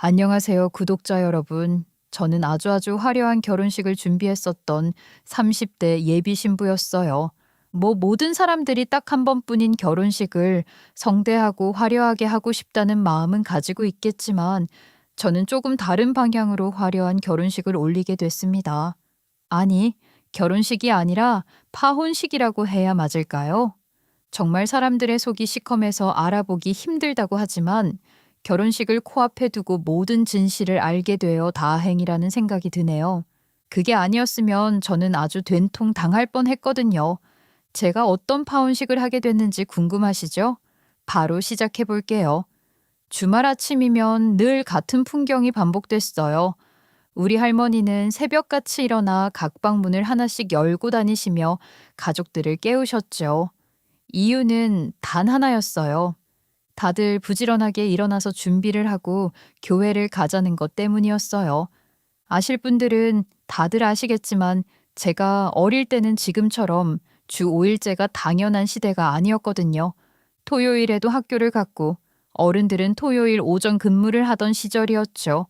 안녕하세요, 구독자 여러분. 저는 아주 화려한 결혼식을 준비했었던 30대 예비 신부였어요. 모든 사람들이 딱 한 번뿐인 결혼식을 성대하고 화려하게 하고 싶다는 마음은 가지고 있겠지만 저는 조금 다른 방향으로 화려한 결혼식을 올리게 됐습니다. 아니, 결혼식이 아니라 파혼식이라고 해야 맞을까요? 정말 사람들의 속이 시커매서 알아보기 힘들다고 하지만 결혼식을 코앞에 두고 모든 진실을 알게 되어 다행이라는 생각이 드네요. 그게 아니었으면 저는 아주 된통 당할 뻔했거든요. 제가 어떤 파혼식을 하게 됐는지 궁금하시죠? 바로 시작해 볼게요. 주말 아침이면 늘 같은 풍경이 반복됐어요. 우리 할머니는 새벽같이 일어나 각 방문을 하나씩 열고 다니시며 가족들을 깨우셨죠. 이유는 단 하나였어요. 다들 부지런하게 일어나서 준비를 하고 교회를 가자는 것 때문이었어요. 아실 분들은 다들 아시겠지만 제가 어릴 때는 지금처럼 주 5일제가 당연한 시대가 아니었거든요. 토요일에도 학교를 갔고 어른들은 토요일 오전 근무를 하던 시절이었죠.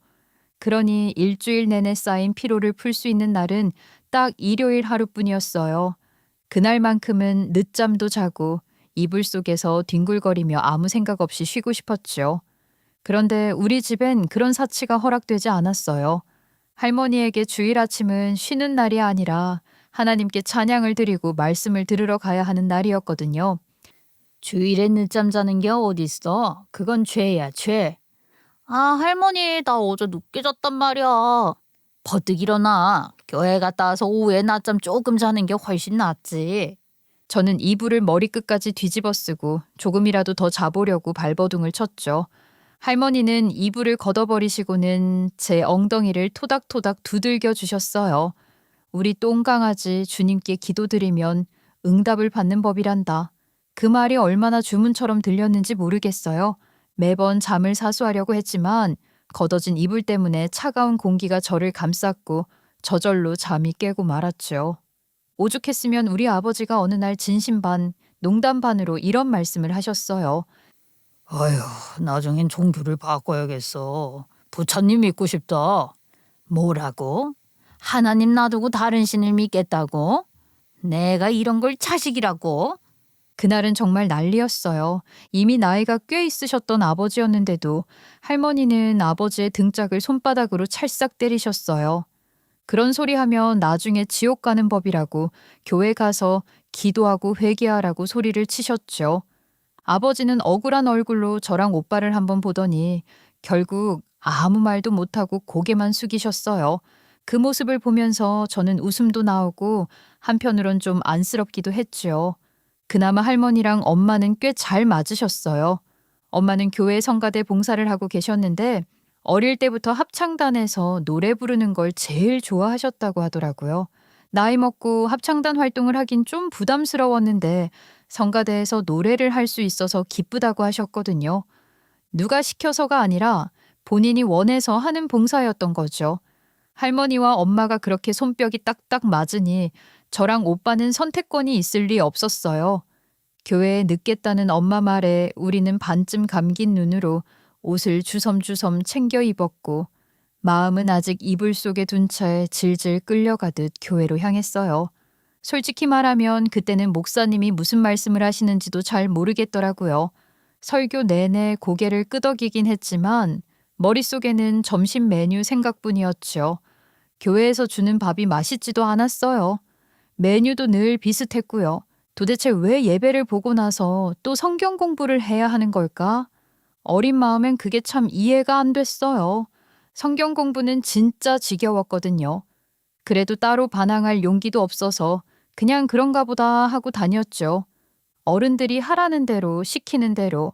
그러니 일주일 내내 쌓인 피로를 풀 수 있는 날은 딱 일요일 하루뿐이었어요. 그날만큼은 늦잠도 자고 이불 속에서 뒹굴거리며 아무 생각 없이 쉬고 싶었죠. 그런데 우리 집엔 그런 사치가 허락되지 않았어요. 할머니에게 주일 아침은 쉬는 날이 아니라 하나님께 찬양을 드리고 말씀을 들으러 가야 하는 날이었거든요. 주일에 늦잠 자는 게 어딨어? 그건 죄야, 죄. 아, 할머니, 나 어제 늦게 잤단 말이야. 버뜩 일어나. 교회 갔다 와서 오후에 낮잠 조금 자는 게 훨씬 낫지. 저는 이불을 머리끝까지 뒤집어 쓰고 조금이라도 더 자보려고 발버둥을 쳤죠. 할머니는 이불을 걷어버리시고는 제 엉덩이를 토닥토닥 두들겨 주셨어요. 우리 똥강아지 주님께 기도드리면 응답을 받는 법이란다. 그 말이 얼마나 주문처럼 들렸는지 모르겠어요. 매번 잠을 사수하려고 했지만 걷어진 이불 때문에 차가운 공기가 저를 감쌌고 저절로 잠이 깨고 말았죠. 오죽했으면 우리 아버지가 어느 날 진심 반, 농담 반으로 이런 말씀을 하셨어요. 아휴, 나중엔 종교를 바꿔야겠어. 부처님 믿고 싶다. 뭐라고? 하나님 놔두고 다른 신을 믿겠다고? 내가 이런 걸 자식이라고? 그날은 정말 난리였어요. 이미 나이가 꽤 있으셨던 아버지였는데도 할머니는 아버지의 등짝을 손바닥으로 찰싹 때리셨어요. 그런 소리 하면 나중에 지옥 가는 법이라고 교회 가서 기도하고 회개하라고 소리를 치셨죠. 아버지는 억울한 얼굴로 저랑 오빠를 한번 보더니 결국 아무 말도 못하고 고개만 숙이셨어요. 그 모습을 보면서 저는 웃음도 나오고 한편으론 좀 안쓰럽기도 했지요. 그나마 할머니랑 엄마는 꽤 잘 맞으셨어요. 엄마는 교회 성가대 봉사를 하고 계셨는데 어릴 때부터 합창단에서 노래 부르는 걸 제일 좋아하셨다고 하더라고요. 나이 먹고 합창단 활동을 하긴 좀 부담스러웠는데 성가대에서 노래를 할 수 있어서 기쁘다고 하셨거든요. 누가 시켜서가 아니라 본인이 원해서 하는 봉사였던 거죠. 할머니와 엄마가 그렇게 손뼉이 딱딱 맞으니 저랑 오빠는 선택권이 있을 리 없었어요. 교회에 늦겠다는 엄마 말에 우리는 반쯤 감긴 눈으로 옷을 주섬주섬 챙겨 입었고 마음은 아직 이불 속에 둔 채 질질 끌려가듯 교회로 향했어요. 솔직히 말하면 그때는 목사님이 무슨 말씀을 하시는지도 잘 모르겠더라고요. 설교 내내 고개를 끄덕이긴 했지만 머릿속에는 점심 메뉴 생각뿐이었죠. 교회에서 주는 밥이 맛있지도 않았어요. 메뉴도 늘 비슷했고요. 도대체 왜 예배를 보고 나서 또 성경 공부를 해야 하는 걸까? 어린 마음엔 그게 참 이해가 안 됐어요. 성경 공부는 진짜 지겨웠거든요. 그래도 따로 반항할 용기도 없어서 그냥 그런가 보다 하고 다녔죠. 어른들이 하라는 대로 시키는 대로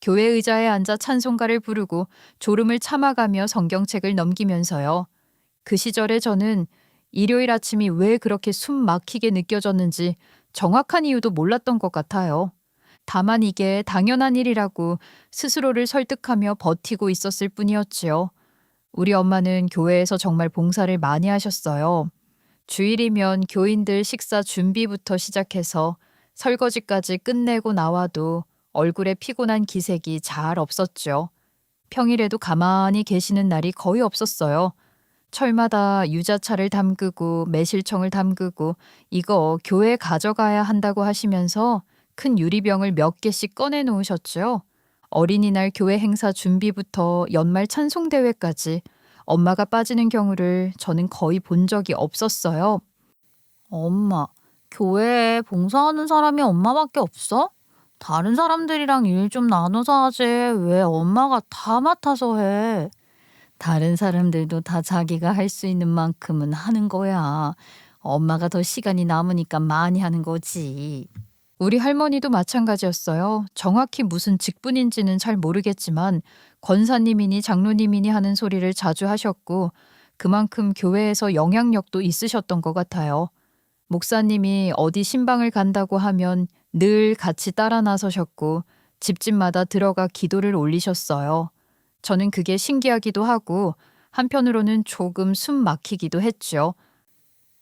교회 의자에 앉아 찬송가를 부르고 졸음을 참아가며 성경책을 넘기면서요. 그 시절에 저는 일요일 아침이 왜 그렇게 숨 막히게 느껴졌는지 정확한 이유도 몰랐던 것 같아요. 다만 이게 당연한 일이라고 스스로를 설득하며 버티고 있었을 뿐이었지요. 우리 엄마는 교회에서 정말 봉사를 많이 하셨어요. 주일이면 교인들 식사 준비부터 시작해서 설거지까지 끝내고 나와도 얼굴에 피곤한 기색이 잘 없었죠. 평일에도 가만히 계시는 날이 거의 없었어요. 철마다 유자차를 담그고 매실청을 담그고 이거 교회에 가져가야 한다고 하시면서 큰 유리병을 몇 개씩 꺼내 놓으셨죠. 어린이날 교회 행사 준비부터 연말 찬송대회까지 엄마가 빠지는 경우를 저는 거의 본 적이 없었어요. 엄마, 교회에 봉사하는 사람이 엄마밖에 없어? 다른 사람들이랑 일 좀 나눠서 하지. 왜 엄마가 다 맡아서 해? 다른 사람들도 다 자기가 할 수 있는 만큼은 하는 거야. 엄마가 더 시간이 남으니까 많이 하는 거지. 우리 할머니도 마찬가지였어요. 정확히 무슨 직분인지는 잘 모르겠지만 권사님이니 장로님이니 하는 소리를 자주 하셨고 그만큼 교회에서 영향력도 있으셨던 것 같아요. 목사님이 어디 신방을 간다고 하면 늘 같이 따라 나서셨고 집집마다 들어가 기도를 올리셨어요. 저는 그게 신기하기도 하고 한편으로는 조금 숨 막히기도 했죠.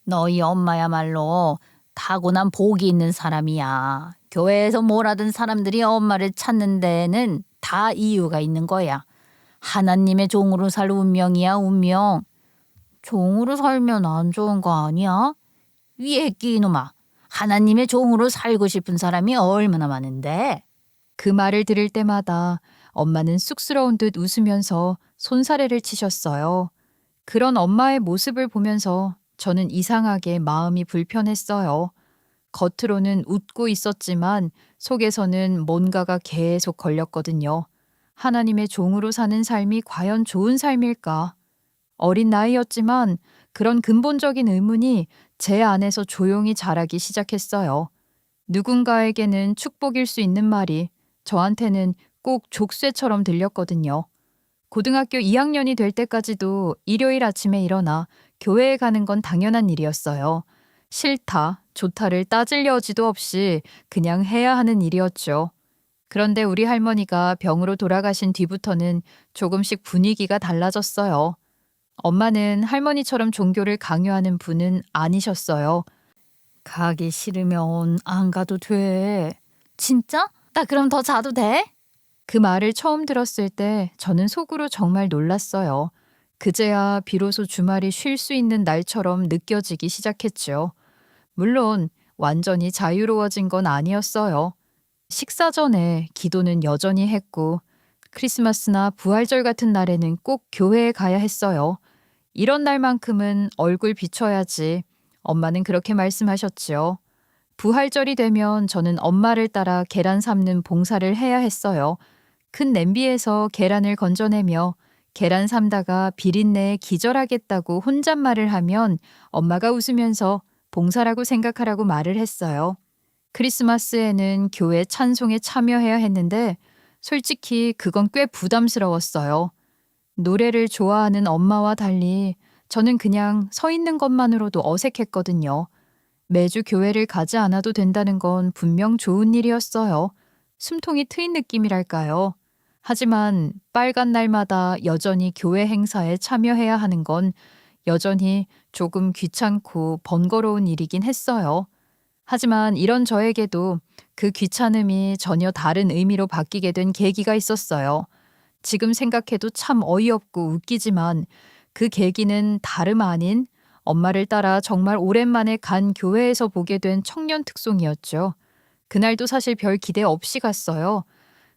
너희 엄마야말로 타고난 복이 있는 사람이야. 교회에서 뭘 하든 사람들이 엄마를 찾는 데는 다 이유가 있는 거야. 하나님의 종으로 살 운명이야, 운명. 종으로 살면 안 좋은 거 아니야? 위에 끼 이놈아. 하나님의 종으로 살고 싶은 사람이 얼마나 많은데. 그 말을 들을 때마다 엄마는 쑥스러운 듯 웃으면서 손사래를 치셨어요. 그런 엄마의 모습을 보면서 저는 이상하게 마음이 불편했어요. 겉으로는 웃고 있었지만 속에서는 뭔가가 계속 걸렸거든요. 하나님의 종으로 사는 삶이 과연 좋은 삶일까? 어린 나이였지만 그런 근본적인 의문이 제 안에서 조용히 자라기 시작했어요. 누군가에게는 축복일 수 있는 말이 저한테는 꼭 족쇄처럼 들렸거든요. 고등학교 2학년이 될 때까지도 일요일 아침에 일어나 교회에 가는 건 당연한 일이었어요. 싫다, 좋다를 따질 여지도 없이 그냥 해야 하는 일이었죠. 그런데 우리 할머니가 병으로 돌아가신 뒤부터는 조금씩 분위기가 달라졌어요. 엄마는 할머니처럼 종교를 강요하는 분은 아니셨어요. 가기 싫으면 안 가도 돼. 진짜? 나 그럼 더 자도 돼? 그 말을 처음 들었을 때 저는 속으로 정말 놀랐어요. 그제야 비로소 주말이 쉴 수 있는 날처럼 느껴지기 시작했죠. 물론 완전히 자유로워진 건 아니었어요. 식사 전에 기도는 여전히 했고 크리스마스나 부활절 같은 날에는 꼭 교회에 가야 했어요. 이런 날만큼은 얼굴 비춰야지. 엄마는 그렇게 말씀하셨지요. 부활절이 되면 저는 엄마를 따라 계란 삶는 봉사를 해야 했어요. 큰 냄비에서 계란을 건져내며 계란 삶다가 비린내에 기절하겠다고 혼잣말을 하면 엄마가 웃으면서 봉사라고 생각하라고 말을 했어요. 크리스마스에는 교회 찬송에 참여해야 했는데 솔직히 그건 꽤 부담스러웠어요. 노래를 좋아하는 엄마와 달리 저는 그냥 서 있는 것만으로도 어색했거든요. 매주 교회를 가지 않아도 된다는 건 분명 좋은 일이었어요. 숨통이 트인 느낌이랄까요. 하지만 빨간 날마다 여전히 교회 행사에 참여해야 하는 건 여전히 조금 귀찮고 번거로운 일이긴 했어요. 하지만 이런 저에게도 그 귀찮음이 전혀 다른 의미로 바뀌게 된 계기가 있었어요. 지금 생각해도 참 어이없고 웃기지만 그 계기는 다름 아닌 엄마를 따라 정말 오랜만에 간 교회에서 보게 된 청년 특송이었죠. 그날도 사실 별 기대 없이 갔어요.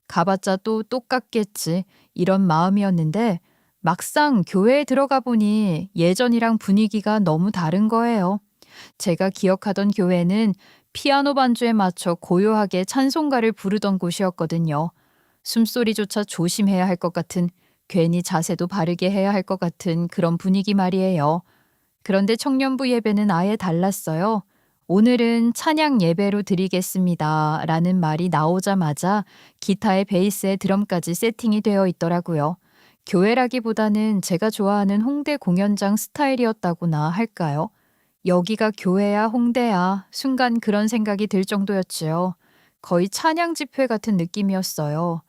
가봤자 또 똑같겠지 이런 마음이었는데 막상 교회에 들어가 보니 예전이랑 분위기가 너무 다른 거예요. 제가 기억하던 교회는 피아노 반주에 맞춰 고요하게 찬송가를 부르던 곳이었거든요. 숨소리조차 조심해야 할 것 같은, 괜히 자세도 바르게 해야 할 것 같은 그런 분위기 말이에요. 그런데 청년부 예배는 아예 달랐어요. 오늘은 찬양 예배로 드리겠습니다 라는 말이 나오자마자 기타의 베이스에 드럼까지 세팅이 되어 있더라고요. 교회라기보다는 제가 좋아하는 홍대 공연장 스타일이었다고나 할까요? 여기가 교회야 홍대야 순간 그런 생각이 들 정도였지요. 거의 찬양 집회 같은 느낌이었어요.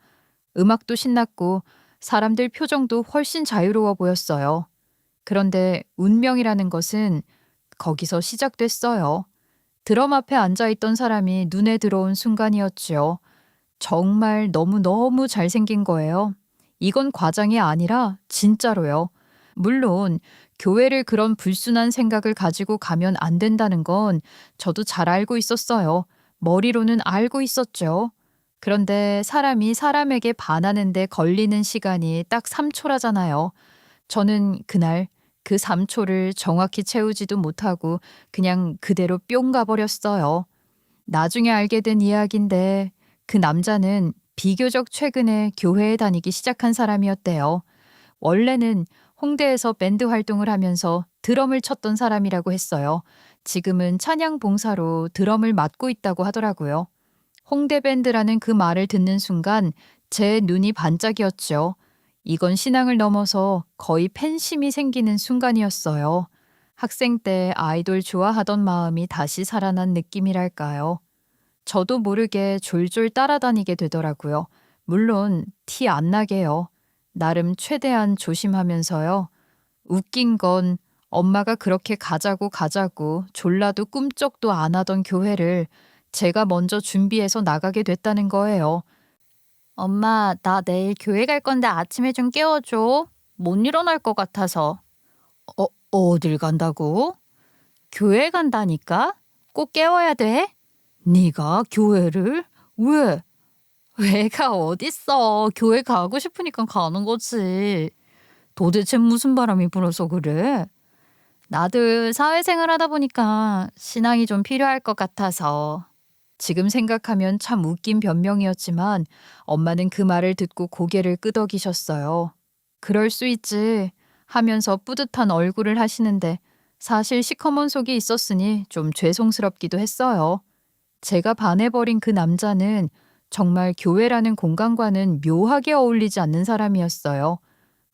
음악도 신났고 사람들 표정도 훨씬 자유로워 보였어요. 그런데 운명이라는 것은 거기서 시작됐어요. 드럼 앞에 앉아있던 사람이 눈에 들어온 순간이었지요. 정말 너무너무 잘생긴 거예요. 이건 과장이 아니라 진짜로요. 물론 교회를 그런 불순한 생각을 가지고 가면 안 된다는 건 저도 잘 알고 있었어요. 머리로는 알고 있었죠. 그런데 사람이 사람에게 반하는데 걸리는 시간이 딱 3초라잖아요. 저는 그날 그 3초를 정확히 채우지도 못하고 그냥 그대로 뿅 가버렸어요. 나중에 알게 된 이야기인데 그 남자는 비교적 최근에 교회에 다니기 시작한 사람이었대요. 원래는 홍대에서 밴드 활동을 하면서 드럼을 쳤던 사람이라고 했어요. 지금은 찬양 봉사로 드럼을 맡고 있다고 하더라고요. 홍대 밴드라는 그 말을 듣는 순간 제 눈이 반짝이었죠. 이건 신앙을 넘어서 거의 팬심이 생기는 순간이었어요. 학생 때 아이돌 좋아하던 마음이 다시 살아난 느낌이랄까요. 저도 모르게 졸졸 따라다니게 되더라고요. 물론 티 안 나게요. 나름 최대한 조심하면서요. 웃긴 건 엄마가 그렇게 가자고 졸라도 꿈쩍도 안 하던 교회를 제가 먼저 준비해서 나가게 됐다는 거예요. 엄마, 나 내일 교회 갈 건데 아침에 좀 깨워줘. 못 일어날 것 같아서. 어딜 간다고? 교회 간다니까? 꼭 깨워야 돼? 네가 교회를? 왜? 왜가 어딨어. 교회 가고 싶으니까 가는 거지. 도대체 무슨 바람이 불어서 그래? 나도 사회생활 하다 보니까 신앙이 좀 필요할 것 같아서. 지금 생각하면 참 웃긴 변명이었지만 엄마는 그 말을 듣고 고개를 끄덕이셨어요. 그럴 수 있지 하면서 뿌듯한 얼굴을 하시는데 사실 시커먼 속이 있었으니 좀 죄송스럽기도 했어요. 제가 반해버린 그 남자는 정말 교회라는 공간과는 묘하게 어울리지 않는 사람이었어요.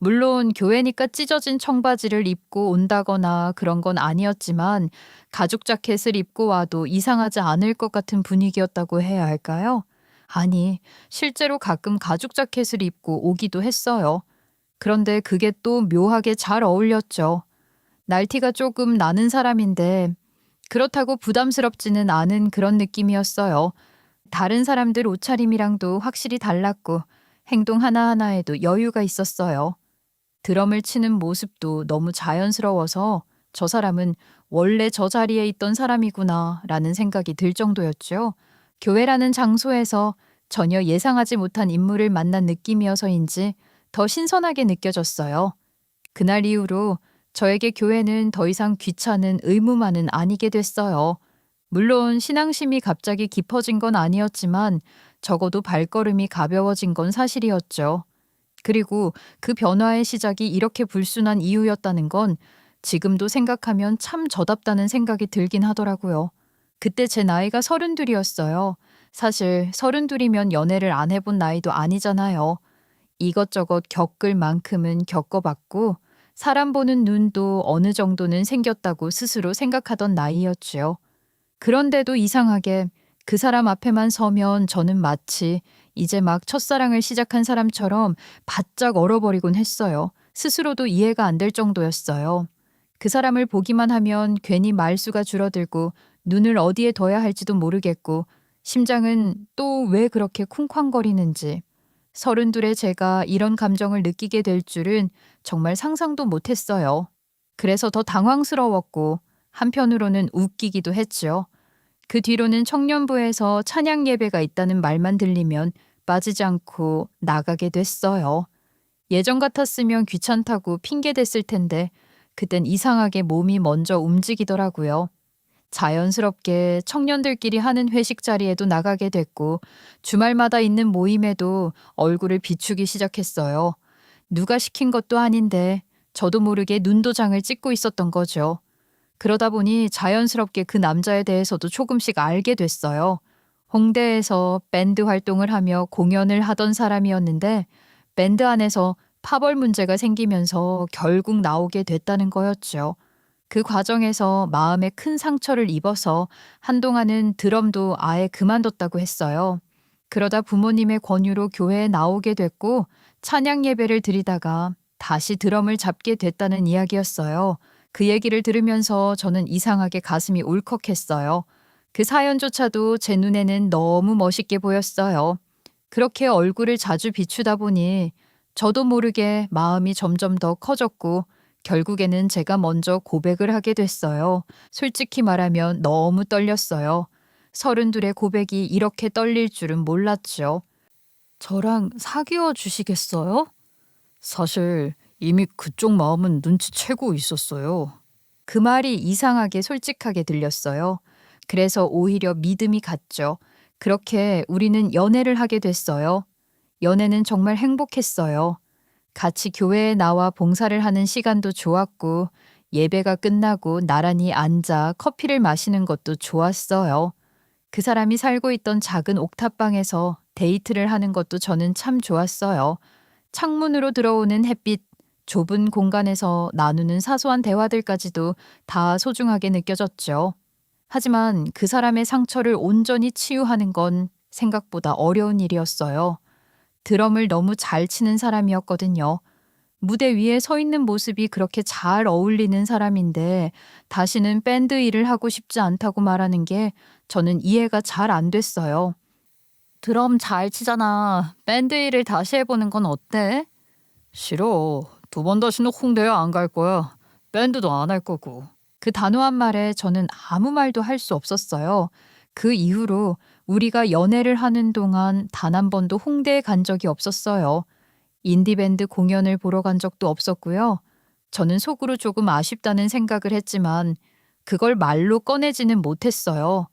물론 교회니까 찢어진 청바지를 입고 온다거나 그런 건 아니었지만 가죽 자켓을 입고 와도 이상하지 않을 것 같은 분위기였다고 해야 할까요? 아니, 실제로 가끔 가죽 자켓을 입고 오기도 했어요. 그런데 그게 또 묘하게 잘 어울렸죠. 날티가 조금 나는 사람인데 그렇다고 부담스럽지는 않은 그런 느낌이었어요. 다른 사람들 옷차림이랑도 확실히 달랐고 행동 하나하나에도 여유가 있었어요. 드럼을 치는 모습도 너무 자연스러워서 저 사람은 원래 저 자리에 있던 사람이구나 라는 생각이 들 정도였죠. 교회라는 장소에서 전혀 예상하지 못한 인물을 만난 느낌이어서인지 더 신선하게 느껴졌어요. 그날 이후로 저에게 교회는 더 이상 귀찮은 의무만은 아니게 됐어요. 물론 신앙심이 갑자기 깊어진 건 아니었지만 적어도 발걸음이 가벼워진 건 사실이었죠. 그리고 그 변화의 시작이 이렇게 불순한 이유였다는 건 지금도 생각하면 참 저답다는 생각이 들긴 하더라고요. 그때 제 나이가 32이었어요. 사실 32이면 연애를 안 해본 나이도 아니잖아요. 이것저것 겪을 만큼은 겪어봤고 사람 보는 눈도 어느 정도는 생겼다고 스스로 생각하던 나이였지요. 그런데도 이상하게 그 사람 앞에만 서면 저는 마치 이제 막 첫사랑을 시작한 사람처럼 바짝 얼어버리곤 했어요. 스스로도 이해가 안 될 정도였어요. 그 사람을 보기만 하면 괜히 말수가 줄어들고 눈을 어디에 둬야 할지도 모르겠고 심장은 또 왜 그렇게 쿵쾅거리는지 32의 제가 이런 감정을 느끼게 될 줄은 정말 상상도 못했어요. 그래서 더 당황스러웠고 한편으로는 웃기기도 했죠. 그 뒤로는 청년부에서 찬양 예배가 있다는 말만 들리면 빠지지 않고 나가게 됐어요. 예전 같았으면 귀찮다고 핑계댔을 텐데 그땐 이상하게 몸이 먼저 움직이더라고요. 자연스럽게 청년들끼리 하는 회식 자리에도 나가게 됐고 주말마다 있는 모임에도 얼굴을 비추기 시작했어요. 누가 시킨 것도 아닌데 저도 모르게 눈도장을 찍고 있었던 거죠. 그러다 보니 자연스럽게 그 남자에 대해서도 조금씩 알게 됐어요. 홍대에서 밴드 활동을 하며 공연을 하던 사람이었는데 밴드 안에서 파벌 문제가 생기면서 결국 나오게 됐다는 거였죠. 그 과정에서 마음에 큰 상처를 입어서 한동안은 드럼도 아예 그만뒀다고 했어요. 그러다 부모님의 권유로 교회에 나오게 됐고 찬양 예배를 드리다가 다시 드럼을 잡게 됐다는 이야기였어요. 그 얘기를 들으면서 저는 이상하게 가슴이 울컥했어요. 그 사연조차도 제 눈에는 너무 멋있게 보였어요. 그렇게 얼굴을 자주 비추다 보니 저도 모르게 마음이 점점 더 커졌고 결국에는 제가 먼저 고백을 하게 됐어요. 솔직히 말하면 너무 떨렸어요. 32의 고백이 이렇게 떨릴 줄은 몰랐죠. 저랑 사귀어 주시겠어요? 사실 이미 그쪽 마음은 눈치채고 있었어요. 그 말이 이상하게 솔직하게 들렸어요. 그래서 오히려 믿음이 갔죠. 그렇게 우리는 연애를 하게 됐어요. 연애는 정말 행복했어요. 같이 교회에 나와 봉사를 하는 시간도 좋았고, 예배가 끝나고 나란히 앉아 커피를 마시는 것도 좋았어요. 그 사람이 살고 있던 작은 옥탑방에서 데이트를 하는 것도 저는 참 좋았어요. 창문으로 들어오는 햇빛, 좁은 공간에서 나누는 사소한 대화들까지도 다 소중하게 느껴졌죠. 하지만 그 사람의 상처를 온전히 치유하는 건 생각보다 어려운 일이었어요. 드럼을 너무 잘 치는 사람이었거든요. 무대 위에 서 있는 모습이 그렇게 잘 어울리는 사람인데 다시는 밴드 일을 하고 싶지 않다고 말하는 게 저는 이해가 잘 안 됐어요. 드럼 잘 치잖아. 밴드 일을 다시 해보는 건 어때? 싫어. 2번 다시는 홍대에 안 갈 거야. 밴드도 안 할 거고. 그 단호한 말에 저는 아무 말도 할 수 없었어요. 그 이후로 우리가 연애를 하는 동안 단 한 번도 홍대에 간 적이 없었어요. 인디밴드 공연을 보러 간 적도 없었고요. 저는 속으로 조금 아쉽다는 생각을 했지만 그걸 말로 꺼내지는 못했어요.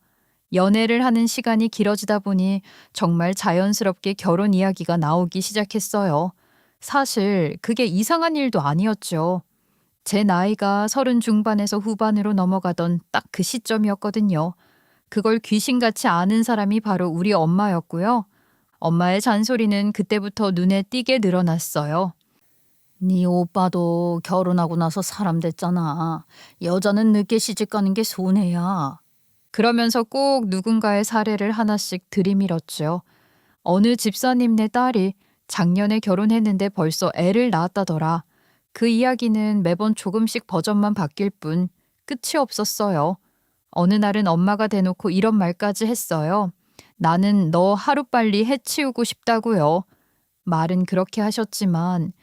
연애를 하는 시간이 길어지다 보니 정말 자연스럽게 결혼 이야기가 나오기 시작했어요. 사실 그게 이상한 일도 아니었죠. 제 나이가 30 중반에서 후반으로 넘어가던 딱 그 시점이었거든요. 그걸 귀신같이 아는 사람이 바로 우리 엄마였고요. 엄마의 잔소리는 그때부터 눈에 띄게 늘어났어요. 네 오빠도 결혼하고 나서 사람 됐잖아. 여자는 늦게 시집가는 게 손해야. 그러면서 꼭 누군가의 사례를 하나씩 들이밀었죠. 어느 집사님네 딸이 작년에 결혼했는데 벌써 애를 낳았다더라. 그 이야기는 매번 조금씩 버전만 바뀔 뿐 끝이 없었어요. 어느 날은 엄마가 대놓고 이런 말까지 했어요. 나는 너 하루빨리 해치우고 싶다고요. 말은 그렇게 하셨지만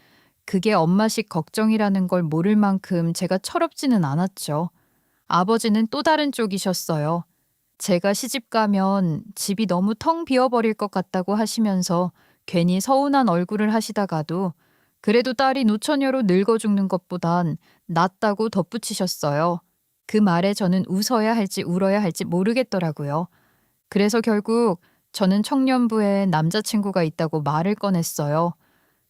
그게 엄마식 걱정이라는 걸 모를 만큼 제가 철없지는 않았죠. 아버지는 또 다른 쪽이셨어요. 제가 시집 가면 집이 너무 텅 비어버릴 것 같다고 하시면서 괜히 서운한 얼굴을 하시다가도 그래도 딸이 노처녀로 늙어 죽는 것보단 낫다고 덧붙이셨어요. 그 말에 저는 웃어야 할지 울어야 할지 모르겠더라고요. 그래서 결국 저는 청년부에 남자친구가 있다고 말을 꺼냈어요.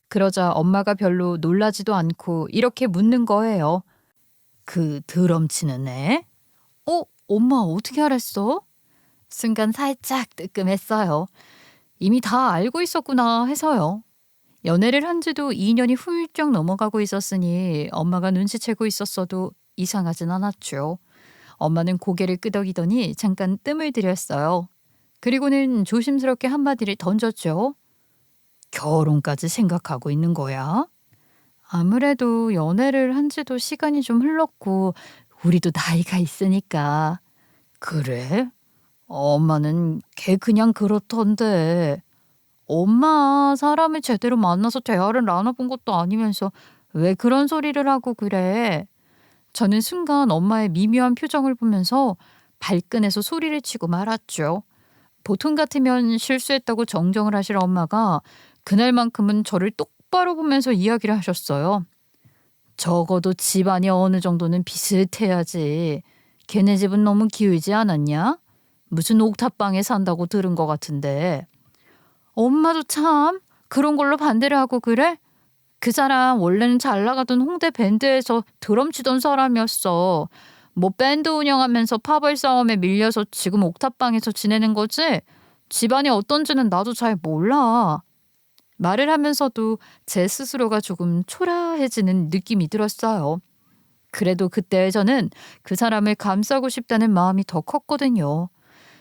그러자 엄마가 별로 놀라지도 않고 이렇게 묻는 거예요. 그 드럼 치는 애? 엄마 어떻게 알았어? 순간 살짝 뜨끔했어요. 이미 다 알고 있었구나 해서요. 연애를 한 지도 2년이 훌쩍 넘어가고 있었으니 엄마가 눈치채고 있었어도 이상하진 않았죠. 엄마는 고개를 끄덕이더니 잠깐 뜸을 들였어요. 그리고는 조심스럽게 한마디를 던졌죠. 결혼까지 생각하고 있는 거야? 아무래도 연애를 한 지도 시간이 좀 흘렀고 우리도 나이가 있으니까. 그래? 엄마는 걔 그냥 그렇던데. 엄마 사람을 제대로 만나서 대화를 나눠본 것도 아니면서 왜 그런 소리를 하고 그래? 저는 순간 엄마의 미묘한 표정을 보면서 발끈해서 소리를 치고 말았죠. 보통 같으면 실수했다고 정정을 하실 엄마가 그날만큼은 저를 똑바로 보면서 이야기를 하셨어요. 적어도 집안이 어느 정도는 비슷해야지. 걔네 집은 너무 기울지 않았냐? 무슨 옥탑방에 산다고 들은 것 같은데. 엄마도 참 그런 걸로 반대를 하고 그래? 그 사람 원래는 잘 나가던 홍대 밴드에서 드럼 치던 사람이었어. 뭐 밴드 운영하면서 파벌 싸움에 밀려서 지금 옥탑방에서 지내는 거지? 집안이 어떤지는 나도 잘 몰라. 말을 하면서도 제 스스로가 조금 초라해지는 느낌이 들었어요. 그래도 그때 저는 그 사람을 감싸고 싶다는 마음이 더 컸거든요.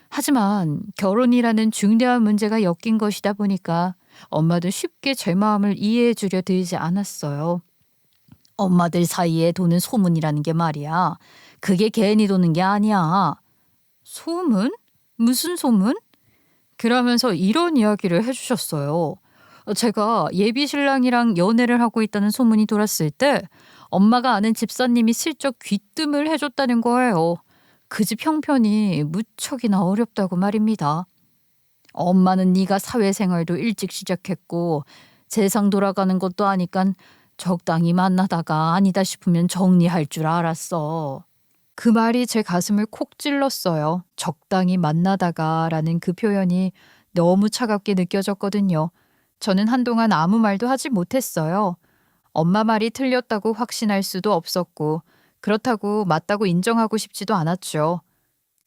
하지만 결혼이라는 중대한 문제가 엮인 것이다 보니까 엄마도 쉽게 제 마음을 이해해 주려 들지 않았어요. 엄마들 사이에 도는 소문이라는 게 말이야. 그게 괜히 도는 게 아니야. 소문? 무슨 소문? 그러면서 이런 이야기를 해주셨어요. 제가 예비 신랑이랑 연애를 하고 있다는 소문이 돌았을 때 엄마가 아는 집사님이 슬쩍 귀뜸을 해줬다는 거예요. 그 집 형편이 무척이나 어렵다고 말입니다. 엄마는 네가 사회생활도 일찍 시작했고 세상 돌아가는 것도 아니깐 적당히 만나다가 아니다 싶으면 정리할 줄 알았어. 그 말이 제 가슴을 콕 찔렀어요. 적당히 만나다가라는 그 표현이 너무 차갑게 느껴졌거든요. 저는 한동안 아무 말도 하지 못했어요. 엄마 말이 틀렸다고 확신할 수도 없었고 그렇다고 맞다고 인정하고 싶지도 않았죠.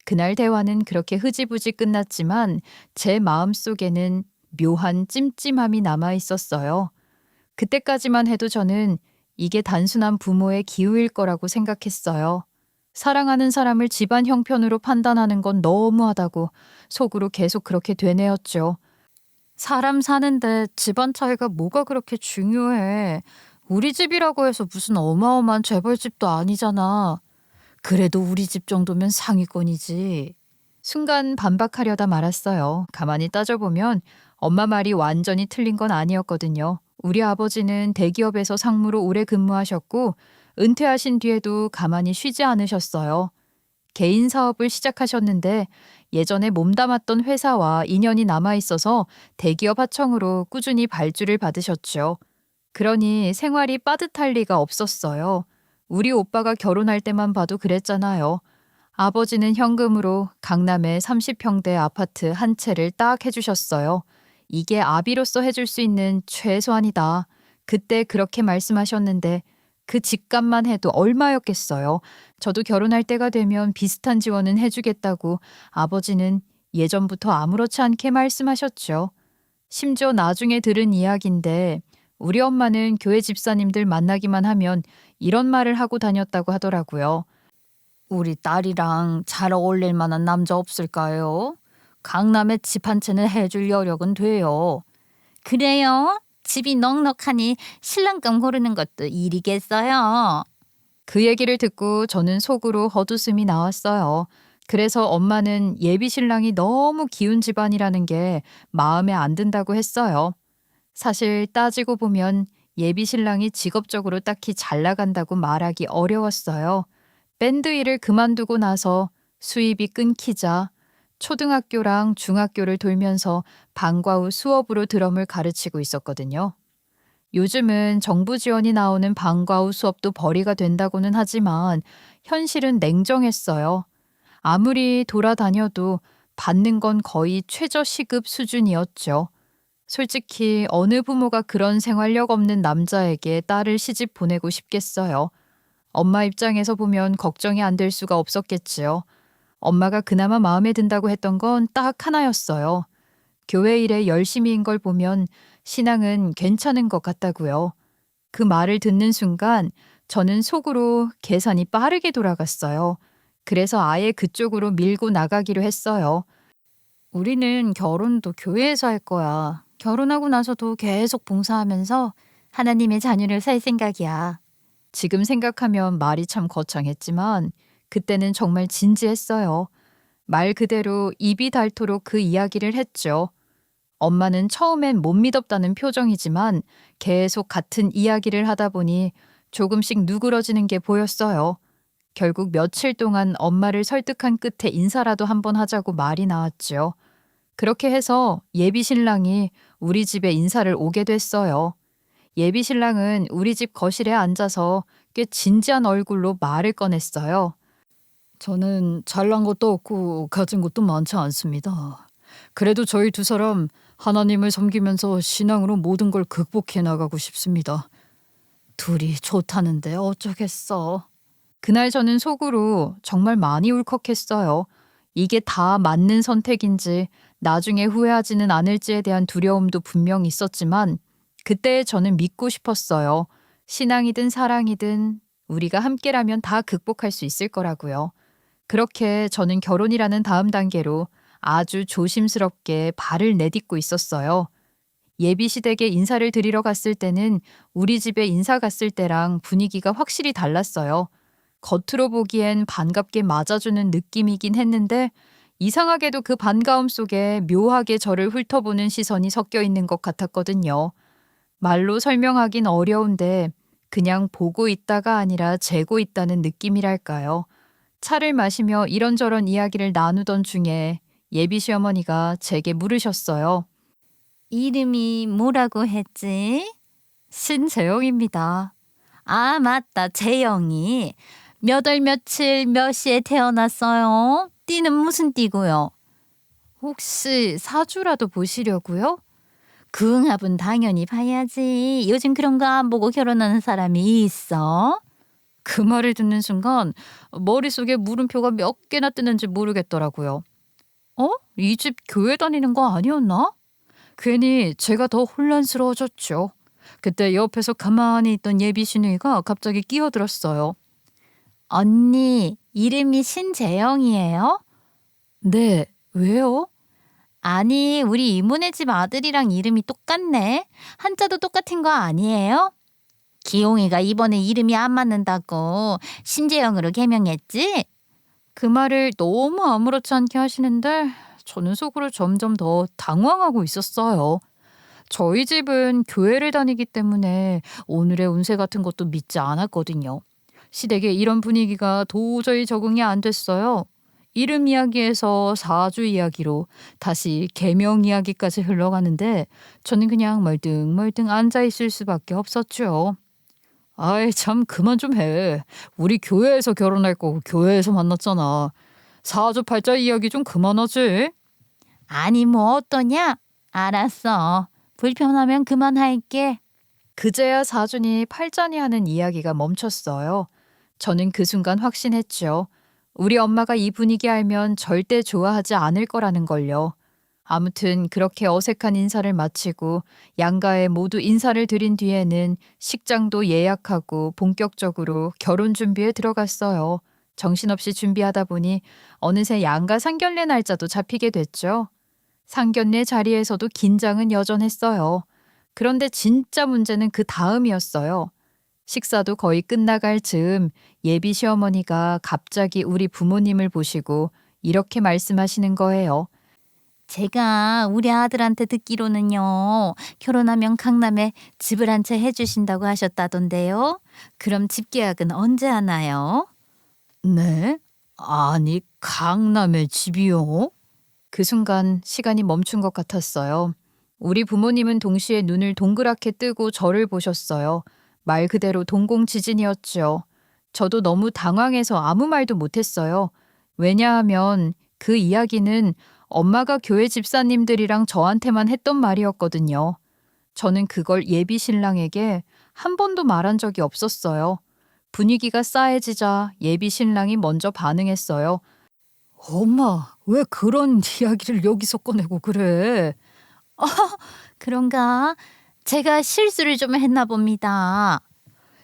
그날 대화는 그렇게 흐지부지 끝났지만 제 마음속에는 묘한 찜찜함이 남아 있었어요. 그때까지만 해도 저는 이게 단순한 부모의 기우일 거라고 생각했어요. 사랑하는 사람을 집안 형편으로 판단하는 건 너무하다고 속으로 계속 그렇게 되뇌었죠. 사람 사는데 집안 차이가 뭐가 그렇게 중요해. 우리 집이라고 해서 무슨 어마어마한 재벌집도 아니잖아. 그래도 우리 집 정도면 상위권이지. 순간 반박하려다 말았어요. 가만히 따져보면 엄마 말이 완전히 틀린 건 아니었거든요. 우리 아버지는 대기업에서 상무로 오래 근무하셨고 은퇴하신 뒤에도 가만히 쉬지 않으셨어요. 개인 사업을 시작하셨는데 예전에 몸담았던 회사와 인연이 남아있어서 대기업 하청으로 꾸준히 발주를 받으셨죠. 그러니 생활이 빠듯할 리가 없었어요. 우리 오빠가 결혼할 때만 봐도 그랬잖아요. 아버지는 현금으로 강남에 30평대 아파트 한 채를 딱 해주셨어요. 이게 아비로서 해줄 수 있는 최소한이다. 그때 그렇게 말씀하셨는데 그 집값만 해도 얼마였겠어요. 저도 결혼할 때가 되면 비슷한 지원은 해주겠다고 아버지는 예전부터 아무렇지 않게 말씀하셨죠. 심지어 나중에 들은 이야기인데 우리 엄마는 교회 집사님들 만나기만 하면 이런 말을 하고 다녔다고 하더라고요. 우리 딸이랑 잘 어울릴 만한 남자 없을까요? 강남에 집 한 채는 해줄 여력은 돼요. 그래요? 집이 넉넉하니 신랑감 고르는 것도 일이겠어요. 그 얘기를 듣고 저는 속으로 헛웃음이 나왔어요. 그래서 엄마는 예비 신랑이 너무 기운 집안이라는 게 마음에 안 든다고 했어요. 사실 따지고 보면 예비 신랑이 직업적으로 딱히 잘 나간다고 말하기 어려웠어요. 밴드 일을 그만두고 나서 수입이 끊기자 초등학교랑 중학교를 돌면서 방과 후 수업으로 드럼을 가르치고 있었거든요. 요즘은 정부 지원이 나오는 방과 후 수업도 벌이가 된다고는 하지만 현실은 냉정했어요. 아무리 돌아다녀도 받는 건 거의 최저 시급 수준이었죠. 솔직히 어느 부모가 그런 생활력 없는 남자에게 딸을 시집 보내고 싶겠어요. 엄마 입장에서 보면 걱정이 안 될 수가 없었겠지요. 엄마가 그나마 마음에 든다고 했던 건 딱 하나였어요. 교회 일에 열심히인 걸 보면 신앙은 괜찮은 것 같다고요. 그 말을 듣는 순간 저는 속으로 계산이 빠르게 돌아갔어요. 그래서 아예 그쪽으로 밀고 나가기로 했어요. 우리는 결혼도 교회에서 할 거야. 결혼하고 나서도 계속 봉사하면서 하나님의 자녀를 살 생각이야. 지금 생각하면 말이 참 거창했지만 그때는 정말 진지했어요. 말 그대로 입이 닳도록 그 이야기를 했죠. 엄마는 처음엔 못 믿었다는 표정이지만 계속 같은 이야기를 하다 보니 조금씩 누그러지는 게 보였어요. 결국 며칠 동안 엄마를 설득한 끝에 인사라도 한번 하자고 말이 나왔죠. 그렇게 해서 예비 신랑이 우리 집에 인사를 오게 됐어요. 예비 신랑은 우리 집 거실에 앉아서 꽤 진지한 얼굴로 말을 꺼냈어요. 저는 잘난 것도 없고 가진 것도 많지 않습니다. 그래도 저희 두 사람 하나님을 섬기면서 신앙으로 모든 걸 극복해 나가고 싶습니다. 둘이 좋다는데 어쩌겠어. 그날 저는 속으로 정말 많이 울컥했어요. 이게 다 맞는 선택인지 나중에 후회하지는 않을지에 대한 두려움도 분명 있었지만 그때 저는 믿고 싶었어요. 신앙이든 사랑이든 우리가 함께라면 다 극복할 수 있을 거라고요. 그렇게 저는 결혼이라는 다음 단계로 아주 조심스럽게 발을 내딛고 있었어요. 예비 시댁에 인사를 드리러 갔을 때는 우리 집에 인사 갔을 때랑 분위기가 확실히 달랐어요. 겉으로 보기엔 반갑게 맞아주는 느낌이긴 했는데 이상하게도 그 반가움 속에 묘하게 저를 훑어보는 시선이 섞여 있는 것 같았거든요. 말로 설명하긴 어려운데 그냥 보고 있다가 아니라 재고 있다는 느낌이랄까요. 차를 마시며 이런저런 이야기를 나누던 중에 예비 시어머니가 제게 물으셨어요. 이름이 뭐라고 했지? 신재영입니다. 아, 맞다. 재영이. 몇 월 며칠 몇 시에 태어났어요? 띠는 무슨 띠고요? 혹시 사주라도 보시려고요? 그 응합은 당연히 봐야지. 요즘 그런 거 안 보고 결혼하는 사람이 있어? 그 말을 듣는 순간 머릿속에 물음표가 몇 개나 뜨는지 모르겠더라고요. 이 집 교회 다니는 거 아니었나? 괜히 제가 더 혼란스러워졌죠. 그때 옆에서 가만히 있던 예비 시누이가 갑자기 끼어들었어요. 언니, 이름이 신재영이에요? 네, 왜요? 아니, 우리 이모네 집 아들이랑 이름이 똑같네. 한자도 똑같은 거 아니에요? 기용이가 이번에 이름이 안 맞는다고 신재영으로 개명했지? 그 말을 너무 아무렇지 않게 하시는데 저는 속으로 점점 더 당황하고 있었어요. 저희 집은 교회를 다니기 때문에 오늘의 운세 같은 것도 믿지 않았거든요. 시댁에 이런 분위기가 도저히 적응이 안 됐어요. 이름 이야기에서 사주 이야기로 다시 계명 이야기까지 흘러가는데 저는 그냥 멀뚱멀뚱 앉아있을 수밖에 없었죠. 아이 참 그만 좀 해. 우리 교회에서 결혼할 거고 교회에서 만났잖아. 사주팔자 이야기 좀 그만하지. 아니, 뭐 어떠냐? 알았어. 불편하면 그만할게. 그제야 사준이 팔자니 하는 이야기가 멈췄어요. 저는 그 순간 확신했죠. 우리 엄마가 이 분위기 알면 절대 좋아하지 않을 거라는 걸요. 아무튼 그렇게 어색한 인사를 마치고 양가에 모두 인사를 드린 뒤에는 식장도 예약하고 본격적으로 결혼 준비에 들어갔어요. 정신없이 준비하다 보니 어느새 양가 상견례 날짜도 잡히게 됐죠. 상견례 자리에서도 긴장은 여전했어요. 그런데 진짜 문제는 그 다음이었어요. 식사도 거의 끝나갈 즈음 예비 시어머니가 갑자기 우리 부모님을 보시고 이렇게 말씀하시는 거예요. 제가 우리 아들한테 듣기로는요. 결혼하면 강남에 집을 한 채 해주신다고 하셨다던데요. 그럼 집 계약은 언제 하나요? 네? 아니, 강남의 집이요? 그 순간 시간이 멈춘 것 같았어요. 우리 부모님은 동시에 눈을 동그랗게 뜨고 저를 보셨어요. 말 그대로 동공지진이었죠. 저도 너무 당황해서 아무 말도 못했어요. 왜냐하면 그 이야기는 엄마가 교회 집사님들이랑 저한테만 했던 말이었거든요. 저는 그걸 예비 신랑에게 한 번도 말한 적이 없었어요. 분위기가 싸해지자 예비 신랑이 먼저 반응했어요. 엄마, 왜 그런 이야기를 여기서 꺼내고 그래? 그런가? 제가 실수를 좀 했나 봅니다.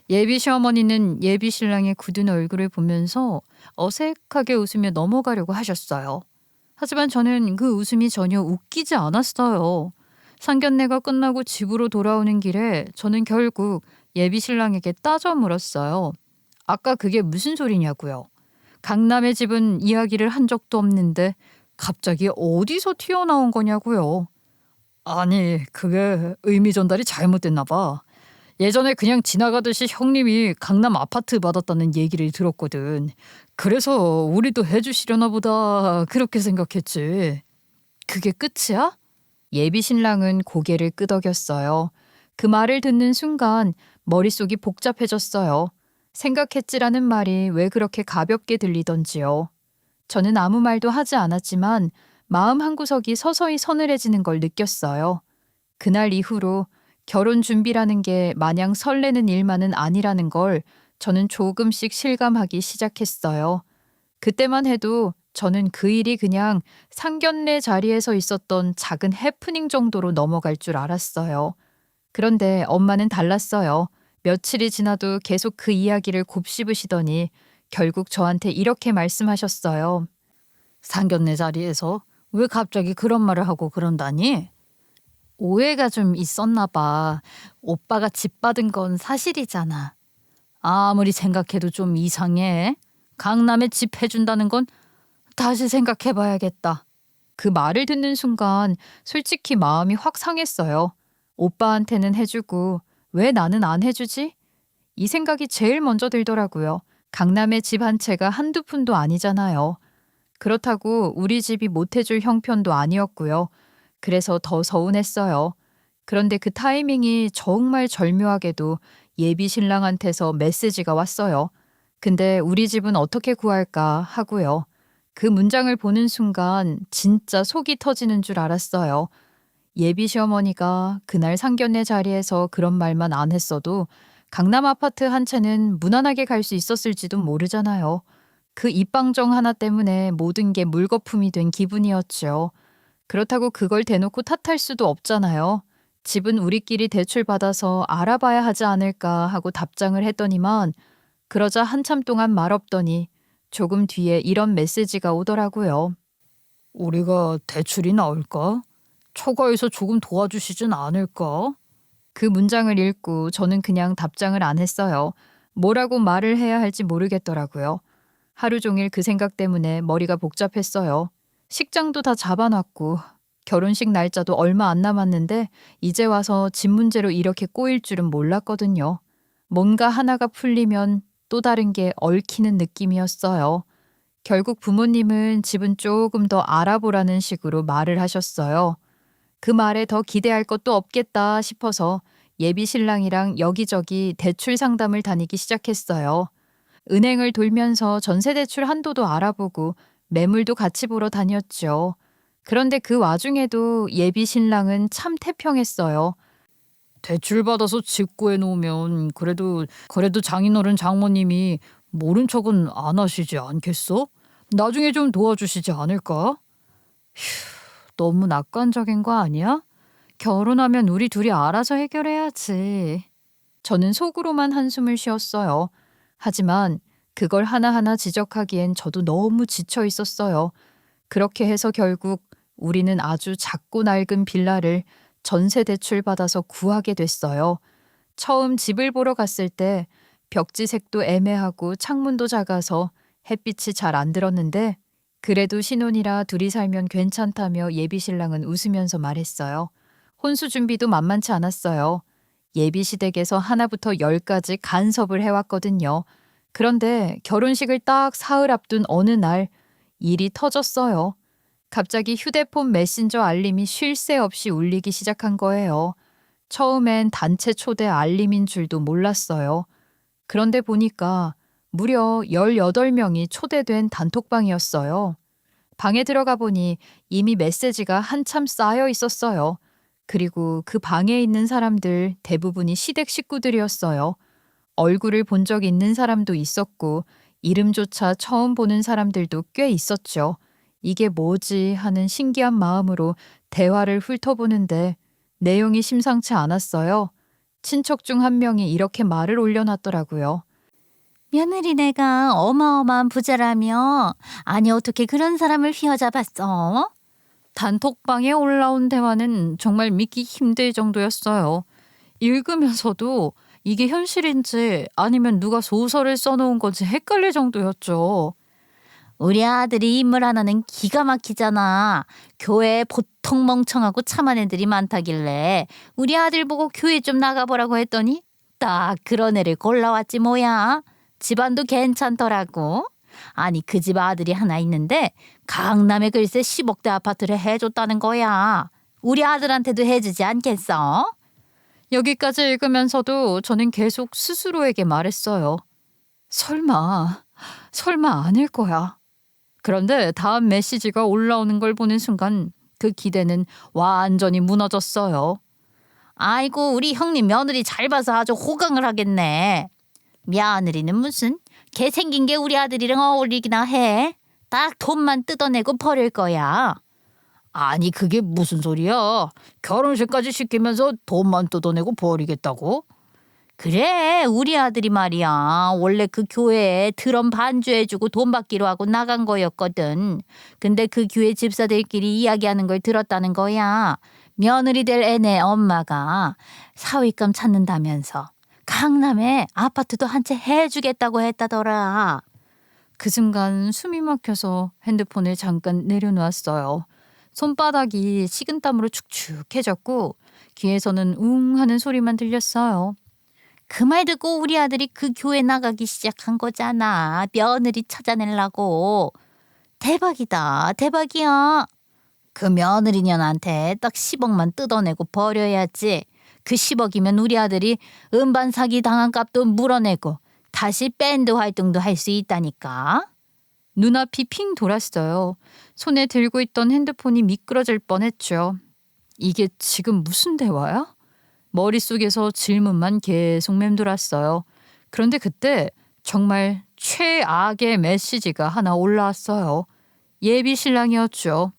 예비 시어머니는 예비 신랑의 굳은 얼굴을 보면서 어색하게 웃으며 넘어가려고 하셨어요. 하지만 저는 그 웃음이 전혀 웃기지 않았어요. 상견례가 끝나고 집으로 돌아오는 길에 저는 결국 예비 신랑에게 따져 물었어요. 아까 그게 무슨 소리냐고요. 강남의 집은 이야기를 한 적도 없는데 갑자기 어디서 튀어나온 거냐고요. 아니, 그게 의미 전달이 잘못됐나 봐. 예전에 그냥 지나가듯이 형님이 강남 아파트 받았다는 얘기를 들었거든. 그래서 우리도 해주시려나 보다 그렇게 생각했지. 그게 끝이야? 예비 신랑은 고개를 끄덕였어요. 그 말을 듣는 순간 머릿속이 복잡해졌어요. 생각했지라는 말이 왜 그렇게 가볍게 들리던지요. 저는 아무 말도 하지 않았지만 마음 한구석이 서서히 서늘해지는 걸 느꼈어요. 그날 이후로 결혼 준비라는 게 마냥 설레는 일만은 아니라는 걸 저는 조금씩 실감하기 시작했어요. 그때만 해도 저는 그 일이 그냥 상견례 자리에서 있었던 작은 해프닝 정도로 넘어갈 줄 알았어요. 그런데 엄마는 달랐어요. 며칠이 지나도 계속 그 이야기를 곱씹으시더니 결국 저한테 이렇게 말씀하셨어요. 상견례 자리에서 왜 갑자기 그런 말을 하고 그런다니? 오해가 좀 있었나 봐. 오빠가 집 받은 건 사실이잖아. 아무리 생각해도 좀 이상해. 강남에 집 해준다는 건 다시 생각해봐야겠다. 그 말을 듣는 순간 솔직히 마음이 확 상했어요. 오빠한테는 해주고 왜 나는 안 해주지? 이 생각이 제일 먼저 들더라고요. 강남의 집 한 채가 한두 푼도 아니잖아요. 그렇다고 우리 집이 못 해줄 형편도 아니었고요. 그래서 더 서운했어요. 그런데 그 타이밍이 정말 절묘하게도 예비 신랑한테서 메시지가 왔어요. 근데 우리 집은 어떻게 구할까 하고요. 그 문장을 보는 순간 진짜 속이 터지는 줄 알았어요. 예비 시어머니가 그날 상견례 자리에서 그런 말만 안 했어도 강남 아파트 한 채는 무난하게 갈 수 있었을지도 모르잖아요. 그 입방정 하나 때문에 모든 게 물거품이 된 기분이었죠. 그렇다고 그걸 대놓고 탓할 수도 없잖아요. 집은 우리끼리 대출받아서 알아봐야 하지 않을까 하고 답장을 했더니만 그러자 한참 동안 말없더니 조금 뒤에 이런 메시지가 오더라고요. 우리가 대출이 나올까? 초과해서 조금 도와주시진 않을까? 그 문장을 읽고 저는 그냥 답장을 안 했어요. 뭐라고 말을 해야 할지 모르겠더라고요. 하루 종일 그 생각 때문에 머리가 복잡했어요. 식장도 다 잡아놨고 결혼식 날짜도 얼마 안 남았는데 이제 와서 집 문제로 이렇게 꼬일 줄은 몰랐거든요. 뭔가 하나가 풀리면 또 다른 게 얽히는 느낌이었어요. 결국 부모님은 집은 조금 더 알아보라는 식으로 말을 하셨어요. 그 말에 더 기대할 것도 없겠다 싶어서 예비 신랑이랑 여기저기 대출 상담을 다니기 시작했어요. 은행을 돌면서 전세대출 한도도 알아보고 매물도 같이 보러 다녔죠. 그런데 그 와중에도 예비 신랑은 참 태평했어요. 대출 받아서 집 구해놓으면 그래도 장인어른 장모님이 모른 척은 안 하시지 않겠어? 나중에 좀 도와주시지 않을까? 너무 낙관적인 거 아니야? 결혼하면 우리 둘이 알아서 해결해야지. 저는 속으로만 한숨을 쉬었어요. 하지만 그걸 하나하나 지적하기엔 저도 너무 지쳐 있었어요. 그렇게 해서 결국 우리는 아주 작고 낡은 빌라를 전세 대출 받아서 구하게 됐어요. 처음 집을 보러 갔을 때 벽지색도 애매하고 창문도 작아서 햇빛이 잘 안 들었는데 그래도 신혼이라 둘이 살면 괜찮다며 예비 신랑은 웃으면서 말했어요. 혼수 준비도 만만치 않았어요. 예비 시댁에서 하나부터 10까지 간섭을 해왔거든요. 그런데 결혼식을 딱 사흘 앞둔 어느 날 일이 터졌어요. 갑자기 휴대폰 메신저 알림이 쉴 새 없이 울리기 시작한 거예요. 처음엔 단체 초대 알림인 줄도 몰랐어요. 그런데 보니까 무려 18명이 초대된 단톡방이었어요. 방에 들어가 보니 이미 메시지가 한참 쌓여 있었어요. 그리고 그 방에 있는 사람들 대부분이 시댁 식구들이었어요. 얼굴을 본 적 있는 사람도 있었고 이름조차 처음 보는 사람들도 꽤 있었죠. 이게 뭐지 하는 신기한 마음으로 대화를 훑어보는데 내용이 심상치 않았어요. 친척 중 한 명이 이렇게 말을 올려놨더라고요. 며느리네가 어마어마한 부자라며 아니 어떻게 그런 사람을 휘어잡았어? 단톡방에 올라온 대화는 정말 믿기 힘들 정도였어요. 읽으면서도 이게 현실인지 아니면 누가 소설을 써놓은 건지 헷갈릴 정도였죠. 우리 아들이 인물 하나는 기가 막히잖아. 교회에 보통 멍청하고 참한 애들이 많다길래 우리 아들 보고 교회 좀 나가보라고 했더니 딱 그런 애를 골라왔지 뭐야. 집안도 괜찮더라고. 아니 그 집 아들이 하나 있는데 강남에 글쎄 10억대 아파트를 해줬다는 거야. 우리 아들한테도 해주지 않겠어? 여기까지 읽으면서도 저는 계속 스스로에게 말했어요. 설마 아닐 거야. 그런데 다음 메시지가 올라오는 걸 보는 순간 그 기대는 완전히 무너졌어요. 아이고 우리 형님 며느리 잘 봐서 아주 호강을 하겠네. 며느리는 무슨 개 생긴 게 우리 아들이랑 어울리기나 해. 딱 돈만 뜯어내고 버릴 거야. 아니 그게 무슨 소리야. 결혼식까지 시키면서 돈만 뜯어내고 버리겠다고? 그래 우리 아들이 말이야. 원래 그 교회에 드럼 반주해주고 돈 받기로 하고 나간 거였거든. 근데 그 교회 집사들끼리 이야기하는 걸 들었다는 거야. 며느리 될 애네 엄마가 사위감 찾는다면서 강남에 아파트도 한 채 해주겠다고 했다더라. 그 순간 숨이 막혀서 핸드폰을 잠깐 내려놓았어요. 손바닥이 식은땀으로 축축해졌고 귀에서는 웅 하는 소리만 들렸어요. 그 말 듣고 우리 아들이 그 교회 나가기 시작한 거잖아. 며느리 찾아내려고. 대박이다. 대박이야. 그 며느리년한테 딱 10억만 뜯어내고 버려야지. 그 10억이면 우리 아들이 음반 사기 당한 값도 물어내고 다시 밴드 활동도 할 수 있다니까. 눈앞이 핑 돌았어요. 손에 들고 있던 핸드폰이 미끄러질 뻔했죠. 이게 지금 무슨 대화야? 머릿속에서 질문만 계속 맴돌았어요. 그런데 그때 정말 최악의 메시지가 하나 올라왔어요. 예비 신랑이었죠.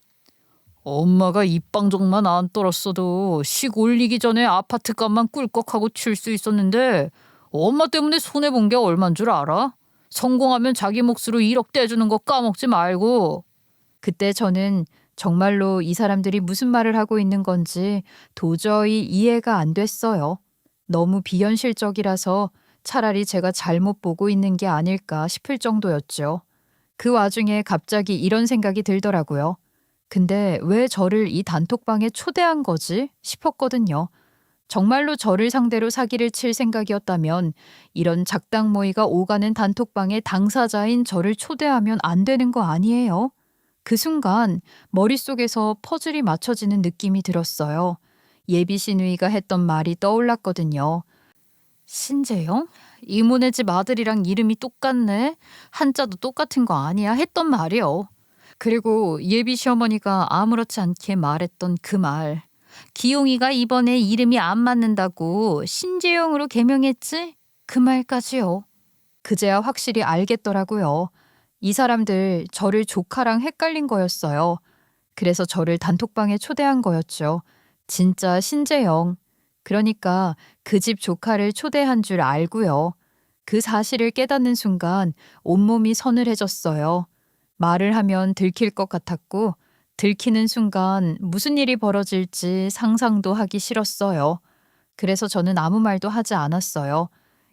엄마가 입방정만 안 떨었어도 식 올리기 전에 아파트 값만 꿀꺽하고 칠 수 있었는데 엄마 때문에 손해본 게 얼만 줄 알아? 성공하면 자기 몫으로 1억 떼주는 거 까먹지 말고. 그때 저는 정말로 이 사람들이 무슨 말을 하고 있는 건지 도저히 이해가 안 됐어요. 너무 비현실적이라서 차라리 제가 잘못 보고 있는 게 아닐까 싶을 정도였죠. 그 와중에 갑자기 이런 생각이 들더라고요. 근데 왜 저를 이 단톡방에 초대한 거지? 싶었거든요. 정말로 저를 상대로 사기를 칠 생각이었다면 이런 작당 모의가 오가는 단톡방의 당사자인 저를 초대하면 안 되는 거 아니에요? 그 순간 머릿속에서 퍼즐이 맞춰지는 느낌이 들었어요. 예비 시누이가 했던 말이 떠올랐거든요. 신재영? 이모네 집 아들이랑 이름이 똑같네. 한자도 똑같은 거 아니야? 했던 말이요. 그리고 예비 시어머니가 아무렇지 않게 말했던 그 말. 기용이가 이번에 이름이 안 맞는다고 신재영으로 개명했지? 그 말까지요. 그제야 확실히 알겠더라고요. 이 사람들 저를 조카랑 헷갈린 거였어요. 그래서 저를 단톡방에 초대한 거였죠. 진짜 신재영. 그러니까 그 집 조카를 초대한 줄 알고요. 그 사실을 깨닫는 순간 온몸이 서늘해졌어요. 말을 하면 들킬 것 같았고 들키는 순간 무슨 일이 벌어질지 상상도 하기 싫었어요. 그래서 저는 아무 말도 하지 않았어요.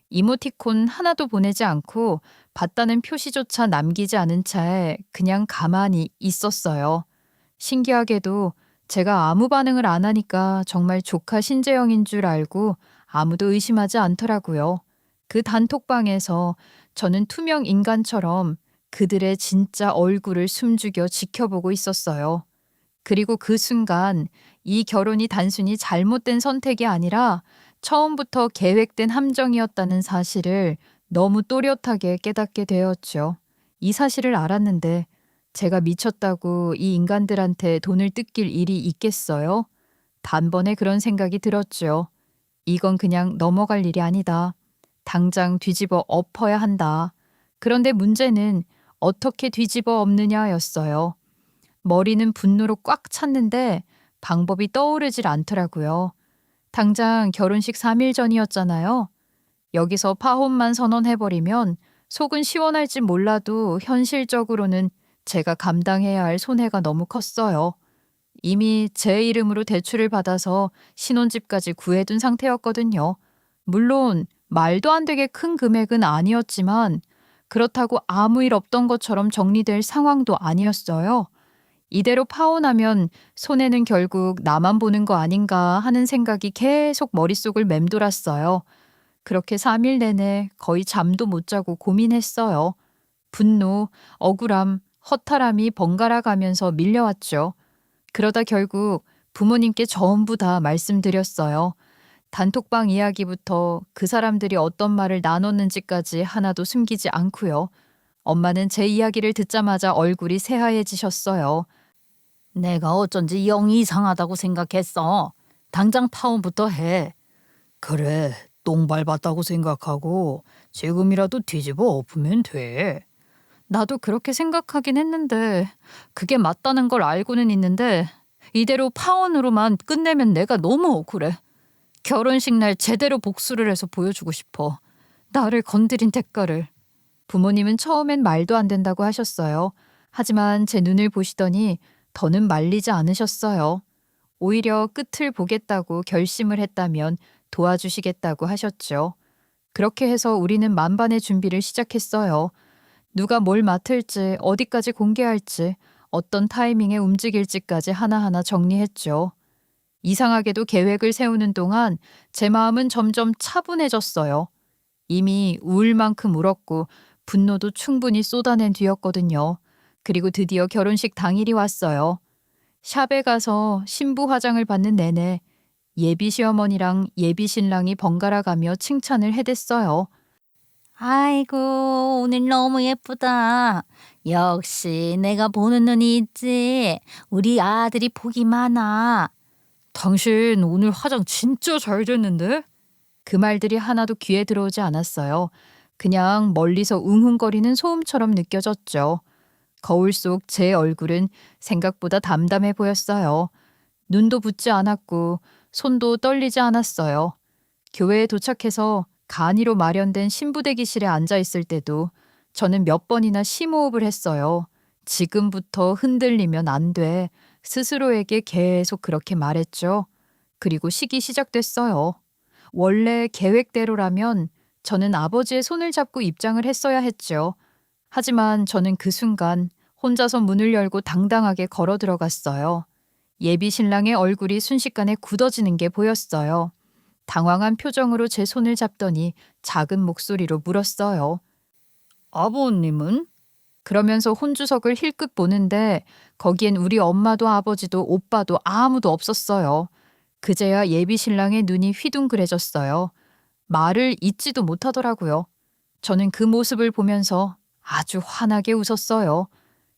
이모티콘 하나도 보내지 않고 봤다는 표시조차 남기지 않은 채 그냥 가만히 있었어요. 신기하게도 제가 아무 반응을 안 하니까 정말 조카 신재영인 줄 알고 아무도 의심하지 않더라고요. 그 단톡방에서 저는 투명 인간처럼 그들의 진짜 얼굴을 숨죽여 지켜보고 있었어요. 그리고 그 순간 이 결혼이 단순히 잘못된 선택이 아니라 처음부터 계획된 함정이었다는 사실을 너무 또렷하게 깨닫게 되었죠. 이 사실을 알았는데 제가 미쳤다고 이 인간들한테 돈을 뜯길 일이 있겠어요? 단번에 그런 생각이 들었죠. 이건 그냥 넘어갈 일이 아니다. 당장 뒤집어 엎어야 한다. 그런데 문제는 어떻게 뒤집어 엎느냐였어요. 머리는 분노로 꽉 찼는데 방법이 떠오르질 않더라고요. 당장 결혼식 3일 전이었잖아요. 여기서 파혼만 선언해버리면 속은 시원할지 몰라도 현실적으로는 제가 감당해야 할 손해가 너무 컸어요. 이미 제 이름으로 대출을 받아서 신혼집까지 구해둔 상태였거든요. 물론 말도 안 되게 큰 금액은 아니었지만 그렇다고 아무 일 없던 것처럼 정리될 상황도 아니었어요. 이대로 파혼하면 손해는 결국 나만 보는 거 아닌가 하는 생각이 계속 머릿속을 맴돌았어요. 그렇게 3일 내내 거의 잠도 못 자고 고민했어요. 분노, 억울함, 허탈함이 번갈아 가면서 밀려왔죠. 그러다 결국 부모님께 전부 다 말씀드렸어요. 단톡방 이야기부터 그 사람들이 어떤 말을 나눴는지까지 하나도 숨기지 않고요. 엄마는 제 이야기를 듣자마자 얼굴이 새하얘지셨어요. 내가 어쩐지 영 이상하다고 생각했어. 당장 파혼부터 해. 그래, 똥 밟았다고 생각하고 지금이라도 뒤집어 엎으면 돼. 나도 그렇게 생각하긴 했는데 그게 맞다는 걸 알고는 있는데 이대로 파혼으로만 끝내면 내가 너무 억울해. 결혼식 날 제대로 복수를 해서 보여주고 싶어. 나를 건드린 대가를. 부모님은 처음엔 말도 안 된다고 하셨어요. 하지만 제 눈을 보시더니 더는 말리지 않으셨어요. 오히려 끝을 보겠다고 결심을 했다면 도와주시겠다고 하셨죠. 그렇게 해서 우리는 만반의 준비를 시작했어요. 누가 뭘 맡을지, 어디까지 공개할지, 어떤 타이밍에 움직일지까지 하나하나 정리했죠. 이상하게도 계획을 세우는 동안 제 마음은 점점 차분해졌어요. 이미 울 만큼 울었고 분노도 충분히 쏟아낸 뒤였거든요. 그리고 드디어 결혼식 당일이 왔어요. 샵에 가서 신부 화장을 받는 내내 예비 시어머니랑 예비 신랑이 번갈아 가며 칭찬을 해댔어요. 아이고, 오늘 너무 예쁘다. 역시 내가 보는 눈이 있지. 우리 아들이 복이 많아. 당신 오늘 화장 진짜 잘 됐는데? 그 말들이 하나도 귀에 들어오지 않았어요. 그냥 멀리서 웅웅거리는 소음처럼 느껴졌죠. 거울 속 제 얼굴은 생각보다 담담해 보였어요. 눈도 붓지 않았고 손도 떨리지 않았어요. 교회에 도착해서 간이로 마련된 신부 대기실에 앉아 있을 때도 저는 몇 번이나 심호흡을 했어요. 지금부터 흔들리면 안 돼. 스스로에게 계속 그렇게 말했죠. 그리고 식이 시작됐어요. 원래 계획대로라면 저는 아버지의 손을 잡고 입장을 했어야 했죠. 하지만 저는 그 순간 혼자서 문을 열고 당당하게 걸어 들어갔어요. 예비 신랑의 얼굴이 순식간에 굳어지는 게 보였어요. 당황한 표정으로 제 손을 잡더니 작은 목소리로 물었어요. 아버님은? 그러면서 혼주석을 힐끗 보는데 거기엔 우리 엄마도 아버지도 오빠도 아무도 없었어요. 그제야 예비 신랑의 눈이 휘둥그레졌어요. 말을 잇지도 못하더라고요. 저는 그 모습을 보면서 아주 환하게 웃었어요.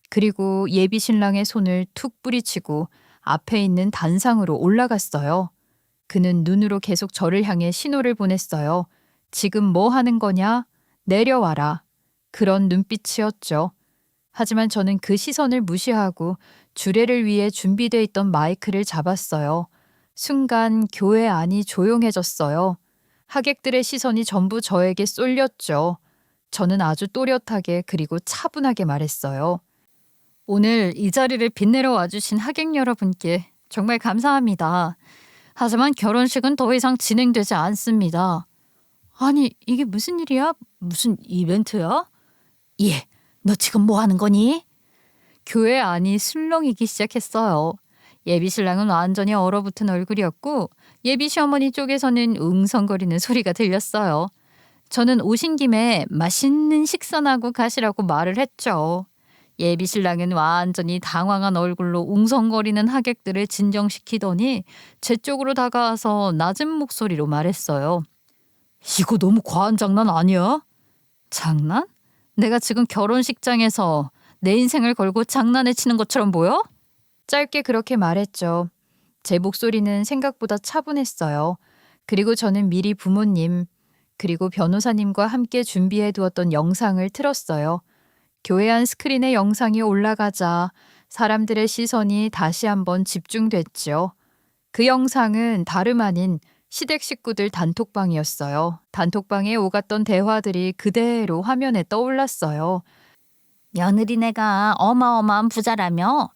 그리고 예비 신랑의 손을 툭 뿌리치고 앞에 있는 단상으로 올라갔어요. 그는 눈으로 계속 저를 향해 신호를 보냈어요. 지금 뭐 하는 거냐? 내려와라. 그런 눈빛이었죠. 하지만 저는 그 시선을 무시하고 주례를 위해 준비돼 있던 마이크를 잡았어요. 순간 교회 안이 조용해졌어요. 하객들의 시선이 전부 저에게 쏠렸죠. 저는 아주 또렷하게 그리고 차분하게 말했어요. 오늘 이 자리를 빛내러 와주신 하객 여러분께 정말 감사합니다. 하지만 결혼식은 더 이상 진행되지 않습니다. 아니, 이게 무슨 일이야? 무슨 이벤트야? 예, 너 지금 뭐 하는 거니? 교회 안이 술렁이기 시작했어요. 예비 신랑은 완전히 얼어붙은 얼굴이었고 예비 시어머니 쪽에서는 웅성거리는 소리가 들렸어요. 저는 오신 김에 맛있는 식사나 하고 가시라고 말을 했죠. 예비 신랑은 완전히 당황한 얼굴로 웅성거리는 하객들을 진정시키더니 제 쪽으로 다가와서 낮은 목소리로 말했어요. 이거 너무 과한 장난 아니야? 장난? 내가 지금 결혼식장에서 내 인생을 걸고 장난을 치는 것처럼 보여? 짧게 그렇게 말했죠. 제 목소리는 생각보다 차분했어요. 그리고 저는 미리 부모님, 그리고 변호사님과 함께 준비해 두었던 영상을 틀었어요. 교회 안 스크린에 영상이 올라가자 사람들의 시선이 다시 한번 집중됐죠. 그 영상은 다름 아닌 시댁 식구들 단톡방이었어요. 단톡방에 오갔던 대화들이 그대로 화면에 떠올랐어요. 며느리네가 어마어마한 부자라며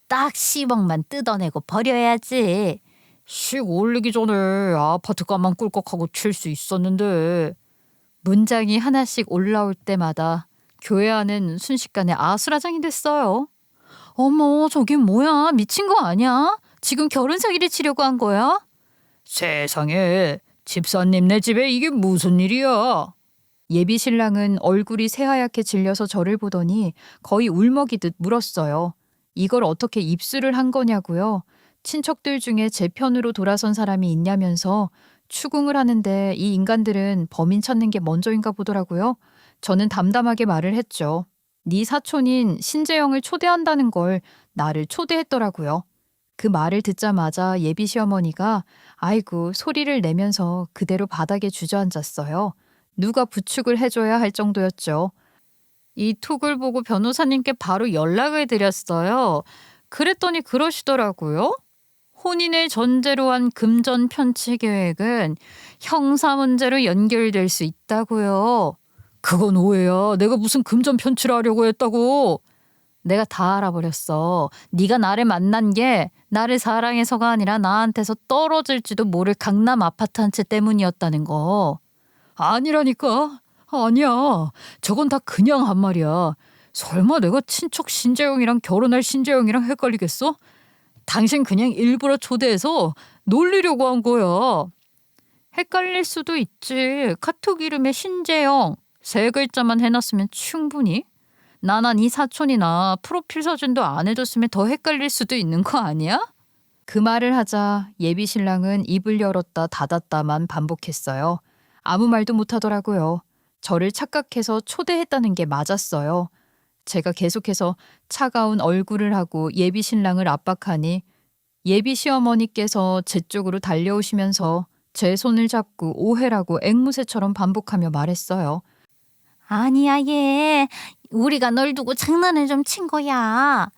딱 10억만 뜯어내고 버려야지. 식 올리기 전에 아파트 값만 꿀꺽하고 칠 수 있었는데. 문장이 하나씩 올라올 때마다 교회 안은 순식간에 아수라장이 됐어요. 어머, 저긴 뭐야? 미친 거 아니야? 지금 결혼 사기를 치려고 한 거야? 세상에, 집사님네 집에 이게 무슨 일이야? 예비 신랑은 얼굴이 새하얗게 질려서 저를 보더니 거의 울먹이듯 물었어요. 이걸 어떻게 입술을 한 거냐고요. 친척들 중에 제 편으로 돌아선 사람이 있냐면서 추궁을 하는데 이 인간들은 범인 찾는 게 먼저인가 보더라고요. 저는 담담하게 말을 했죠. 네 사촌인 신재영을 초대한다는 걸 나를 초대했더라고요. 그 말을 듣자마자 예비 시어머니가 아이고 소리를 내면서 그대로 바닥에 주저앉았어요. 누가 부축을 해줘야 할 정도였죠. 이 톡을 보고 변호사님께 바로 연락을 드렸어요. 그랬더니 그러시더라고요. 혼인을 전제로 한 금전 편취 계획은 형사 문제로 연결될 수 있다고요. 그건 오해야. 내가 무슨 금전 편취를 하려고 했다고. 내가 다 알아버렸어. 네가 나를 만난 게 나를 사랑해서가 아니라 나한테서 떨어질지도 모를 강남 아파트 한 채 때문이었다는 거. 아니라니까. 아니야. 저건 다 그냥 한 말이야. 설마 내가 친척 신재영이랑 결혼할 신재영이랑 헷갈리겠어? 당신 그냥 일부러 초대해서 놀리려고 한 거야. 헷갈릴 수도 있지. 카톡 이름에 신재영 세 글자만 해놨으면 충분히. 나난 이 사촌이나 프로필 사진도 안 해줬으면 더 헷갈릴 수도 있는 거 아니야? 그 말을 하자 예비 신랑은 입을 열었다 닫았다만 반복했어요. 아무 말도 못하더라고요. 저를 착각해서 초대했다는 게 맞았어요. 제가 계속해서 차가운 얼굴을 하고 예비 신랑을 압박하니 예비 시어머니께서 제 쪽으로 달려오시면서 제 손을 잡고 오해라고 앵무새처럼 반복하며 말했어요. 아니야 얘. 우리가 널 두고 장난을 좀 친 거야.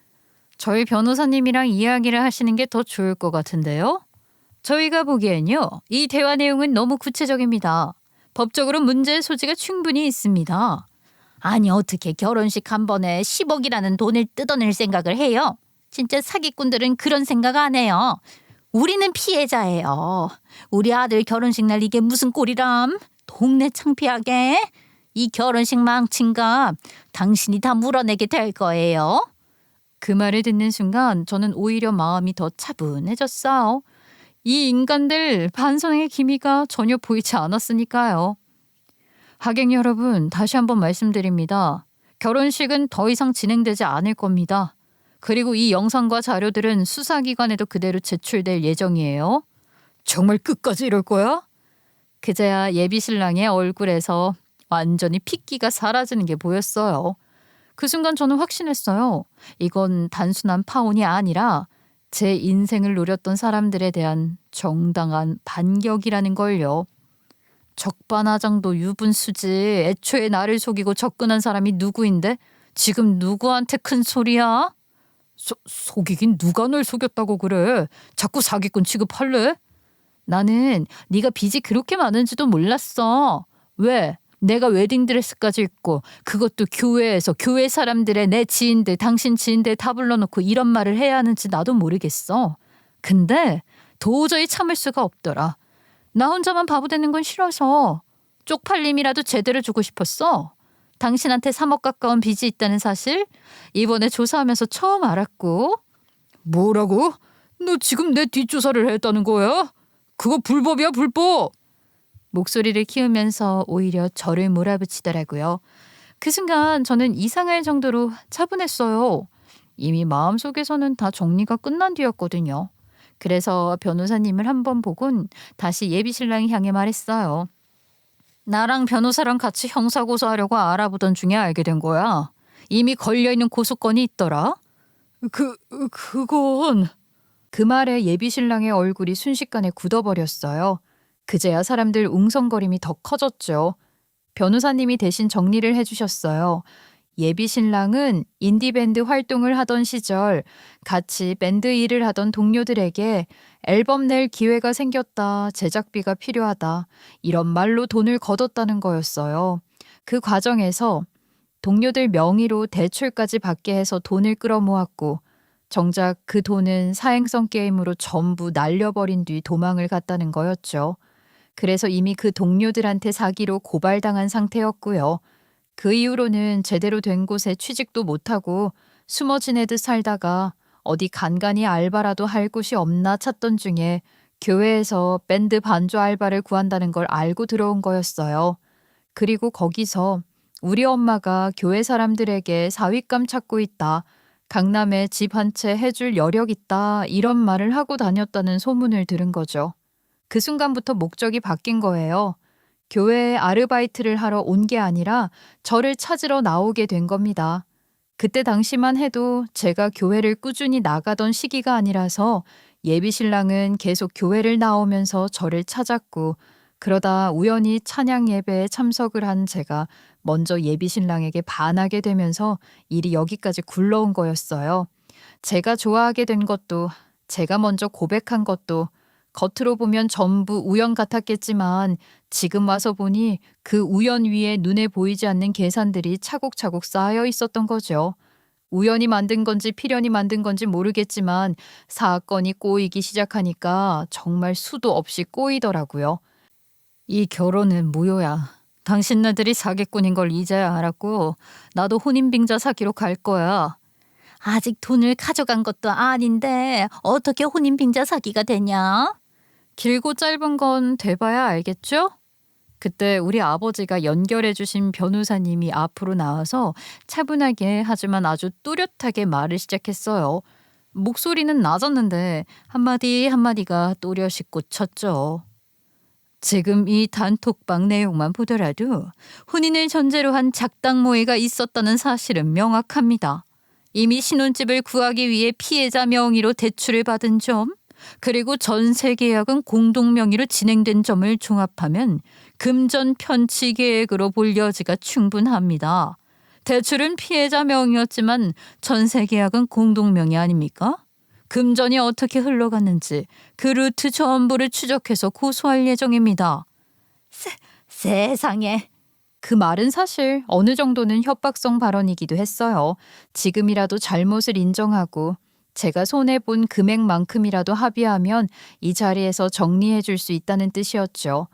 저희 변호사님이랑 이야기를 하시는 게 더 좋을 것 같은데요. 저희가 보기엔요. 이 대화 내용은 너무 구체적입니다. 법적으로 문제의 소지가 충분히 있습니다. 아니 어떻게 결혼식 한 번에 10억이라는 돈을 뜯어낼 생각을 해요? 진짜 사기꾼들은 그런 생각 안 해요. 우리는 피해자예요. 우리 아들 결혼식 날 이게 무슨 꼴이람? 동네 창피하게. 이 결혼식 망친 값 당신이 다 물어내게 될 거예요. 그 말을 듣는 순간 저는 오히려 마음이 더 차분해졌어요. 이 인간들 반성의 기미가 전혀 보이지 않았으니까요. 하객 여러분, 다시 한번 말씀드립니다. 결혼식은 더 이상 진행되지 않을 겁니다. 그리고 이 영상과 자료들은 수사기관에도 그대로 제출될 예정이에요. 정말 끝까지 이럴 거야? 그제야 예비 신랑의 얼굴에서 완전히 핏기가 사라지는 게 보였어요. 그 순간 저는 확신했어요. 이건 단순한 파혼이 아니라 제 인생을 노렸던 사람들에 대한 정당한 반격이라는 걸요. 적반하장도 유분수지. 애초에 나를 속이고 접근한 사람이 누구인데 지금 누구한테 큰 소리야? 속이긴 누가 널 속였다고 그래. 자꾸 사기꾼 취급할래? 나는 네가 빚이 그렇게 많은지도 몰랐어. 왜? 내가 웨딩드레스까지 입고 그것도 교회에서 교회 사람들의 내 지인들 당신 지인들 다 불러놓고 이런 말을 해야 하는지 나도 모르겠어. 근데 도저히 참을 수가 없더라. 나 혼자만 바보 되는 건 싫어서 쪽팔림이라도 제대로 주고 싶었어. 당신한테 3억 가까운 빚이 있다는 사실 이번에 조사하면서 처음 알았고. 뭐라고? 너 지금 내 뒷조사를 했다는 거야? 그거 불법이야 불법. 목소리를 키우면서 오히려 저를 몰아붙이더라고요. 그 순간 저는 이상할 정도로 차분했어요. 이미 마음속에서는 다 정리가 끝난 뒤였거든요. 그래서 변호사님을 한번 보곤 다시 예비 신랑이 향해 말했어요. 나랑 변호사랑 같이 형사고소하려고 알아보던 중에 알게 된 거야. 이미 걸려있는 고소건이 있더라. 그건... 그 말에 예비 신랑의 얼굴이 순식간에 굳어버렸어요. 그제야 사람들 웅성거림이 더 커졌죠. 변호사님이 대신 정리를 해주셨어요. 예비 신랑은 인디밴드 활동을 하던 시절 같이 밴드 일을 하던 동료들에게 앨범 낼 기회가 생겼다, 제작비가 필요하다, 이런 말로 돈을 거뒀다는 거였어요. 그 과정에서 동료들 명의로 대출까지 받게 해서 돈을 끌어모았고 정작 그 돈은 사행성 게임으로 전부 날려버린 뒤 도망을 갔다는 거였죠. 그래서 이미 그 동료들한테 사기로 고발당한 상태였고요. 그 이후로는 제대로 된 곳에 취직도 못하고 숨어 지내듯 살다가 어디 간간히 알바라도 할 곳이 없나 찾던 중에 교회에서 밴드 반주 알바를 구한다는 걸 알고 들어온 거였어요. 그리고 거기서 우리 엄마가 교회 사람들에게 사윗감 찾고 있다, 강남에 집 한 채 해줄 여력 있다, 이런 말을 하고 다녔다는 소문을 들은 거죠. 그 순간부터 목적이 바뀐 거예요. 교회에 아르바이트를 하러 온 게 아니라 저를 찾으러 나오게 된 겁니다. 그때 당시만 해도 제가 교회를 꾸준히 나가던 시기가 아니라서 예비 신랑은 계속 교회를 나오면서 저를 찾았고, 그러다 우연히 찬양 예배에 참석을 한 제가 먼저 예비 신랑에게 반하게 되면서 일이 여기까지 굴러온 거였어요. 제가 좋아하게 된 것도, 제가 먼저 고백한 것도 겉으로 보면 전부 우연 같았겠지만 지금 와서 보니 그 우연 위에 눈에 보이지 않는 계산들이 차곡차곡 쌓여 있었던 거죠. 우연히 만든 건지 필연이 만든 건지 모르겠지만 사건이 꼬이기 시작하니까 정말 수도 없이 꼬이더라고요. 이 결혼은 무효야. 당신네들이 사기꾼인 걸 이제야 알았고 나도 혼인빙자 사기로 갈 거야. 아직 돈을 가져간 것도 아닌데 어떻게 혼인빙자 사기가 되냐? 길고 짧은 건 돼봐야 알겠죠? 그때 우리 아버지가 연결해 주신 변호사님이 앞으로 나와서 차분하게 하지만 아주 또렷하게 말을 시작했어요. 목소리는 낮았는데 한마디 한마디가 또렷이 꽂혔죠. 지금 이 단톡방 내용만 보더라도 혼인을 전제로 한 작당 모의가 있었다는 사실은 명확합니다. 이미 신혼집을 구하기 위해 피해자 명의로 대출을 받은 점, 그리고 전세 계약은 공동 명의로 진행된 점을 종합하면 금전 편취 계획으로 볼 여지가 충분합니다. 대출은 피해자 명의였지만 전세 계약은 공동 명의 아닙니까? 금전이 어떻게 흘러갔는지 그 루트 전부를 추적해서 고소할 예정입니다. 세상에. 그 말은 사실 어느 정도는 협박성 발언이기도 했어요. 지금이라도 잘못을 인정하고 제가 손해본 금액만큼이라도 합의하면 이 자리에서 정리해 줄 수 있다는 뜻이었죠.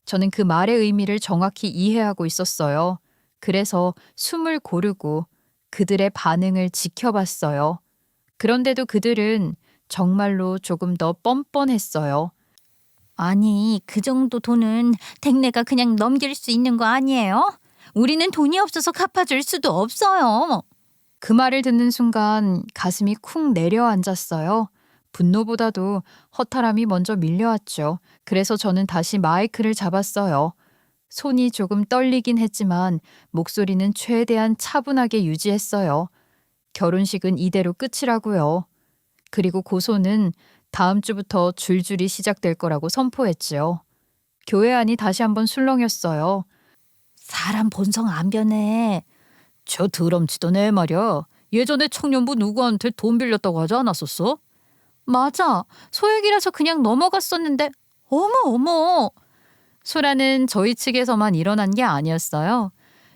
저는 그 말의 의미를 정확히 이해하고 있었어요. 그래서 숨을 고르고 그들의 반응을 지켜봤어요. 그런데도 그들은 정말로 조금 더 뻔뻔했어요. 아니, 그 정도 돈은 댁내가 그냥 넘길 수 있는 거 아니에요? 우리는 돈이 없어서 갚아줄 수도 없어요. 그 말을 듣는 순간 가슴이 쿵 내려앉았어요. 분노보다도 허탈함이 먼저 밀려왔죠. 그래서 저는 다시 마이크를 잡았어요. 손이 조금 떨리긴 했지만 목소리는 최대한 차분하게 유지했어요. 결혼식은 이대로 끝이라고요. 그리고 고소는 다음 주부터 줄줄이 시작될 거라고 선포했지요. 교회 안이 다시 한번 술렁였어요. 사람 본성 안 변해. 저 드럼치던 애 말이야. 예전에 청년부 누구한테 돈 빌렸다고 하지 않았었어? 맞아. 소액이라서 그냥 넘어갔었는데 어머. 소란은 저희 측에서만 일어난 게 아니었어요.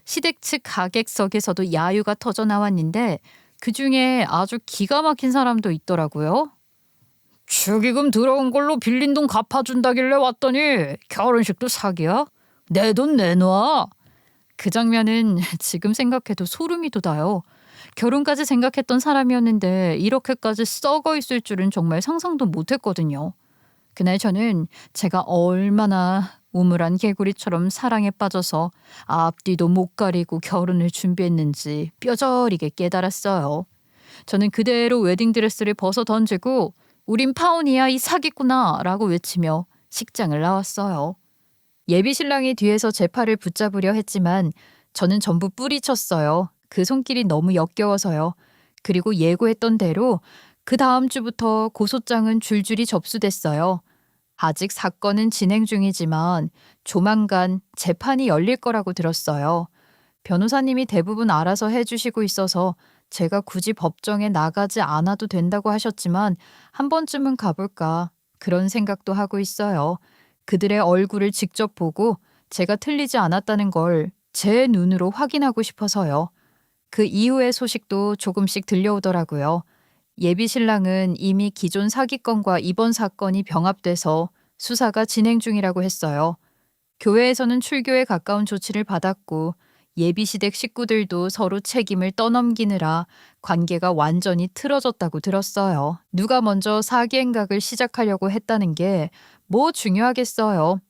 시댁 측 가객석에서도 야유가 터져 나왔는데 그중에 아주 기가 막힌 사람도 있더라고요. 축의금 들어온 걸로 빌린 돈 갚아준다길래 왔더니 결혼식도 사기야? 내 돈 내놔. 그 장면은 지금 생각해도 소름이 돋아요. 결혼까지 생각했던 사람이었는데 이렇게까지 썩어 있을 줄은 정말 상상도 못했거든요. 그날 저는 제가 얼마나 우물한 개구리처럼 사랑에 빠져서 앞뒤도 못 가리고 결혼을 준비했는지 뼈저리게 깨달았어요. 저는 그대로 웨딩드레스를 벗어 던지고 우린 파혼이야 이 사기꾼아 라고 외치며 식장을 나왔어요. 예비신랑이 뒤에서 제 팔을 붙잡으려 했지만 저는 전부 뿌리쳤어요. 그 손길이 너무 역겨워서요. 그리고 예고했던 대로 그 다음 주부터 고소장은 줄줄이 접수됐어요. 아직 사건은 진행 중이지만 조만간 재판이 열릴 거라고 들었어요. 변호사님이 대부분 알아서 해주시고 있어서 제가 굳이 법정에 나가지 않아도 된다고 하셨지만 한 번쯤은 가볼까 그런 생각도 하고 있어요. 그들의 얼굴을 직접 보고 제가 틀리지 않았다는 걸 제 눈으로 확인하고 싶어서요. 그 이후의 소식도 조금씩 들려오더라고요. 예비신랑은 이미 기존 사기건과 이번 사건이 병합돼서 수사가 진행 중이라고 했어요. 교회에서는 출교에 가까운 조치를 받았고 예비시댁 식구들도 서로 책임을 떠넘기느라 관계가 완전히 틀어졌다고 들었어요. 누가 먼저 사기행각을 시작하려고 했다는 게 뭐 중요하겠어요.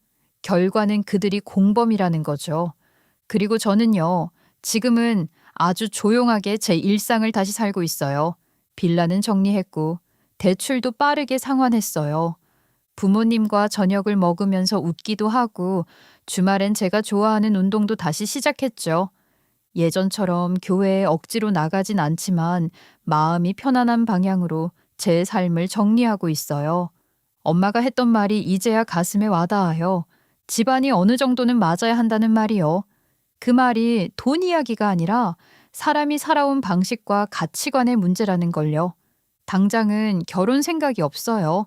결과는 그들이 공범이라는 거죠. 그리고 저는요, 지금은 아주 조용하게 제 일상을 다시 살고 있어요. 빌라는 정리했고 대출도 빠르게 상환했어요. 부모님과 저녁을 먹으면서 웃기도 하고 주말엔 제가 좋아하는 운동도 다시 시작했죠. 예전처럼 교회에 억지로 나가진 않지만 마음이 편안한 방향으로 제 삶을 정리하고 있어요. 엄마가 했던 말이 이제야 가슴에 와닿아요. 집안이 어느 정도는 맞아야 한다는 말이요. 그 말이 돈 이야기가 아니라 사람이 살아온 방식과 가치관의 문제라는 걸요. 당장은 결혼 생각이 없어요.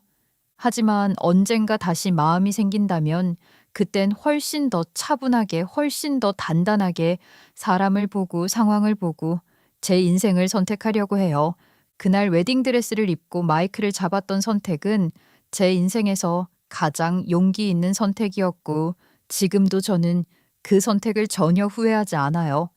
하지만 언젠가 다시 마음이 생긴다면 그땐 훨씬 더 차분하게, 훨씬 더 단단하게 사람을 보고 상황을 보고 제 인생을 선택하려고 해요. 그날 웨딩드레스를 입고 마이크를 잡았던 선택은 제 인생에서 가장 용기 있는 선택이었고 지금도 저는 그 선택을 전혀 후회하지 않아요.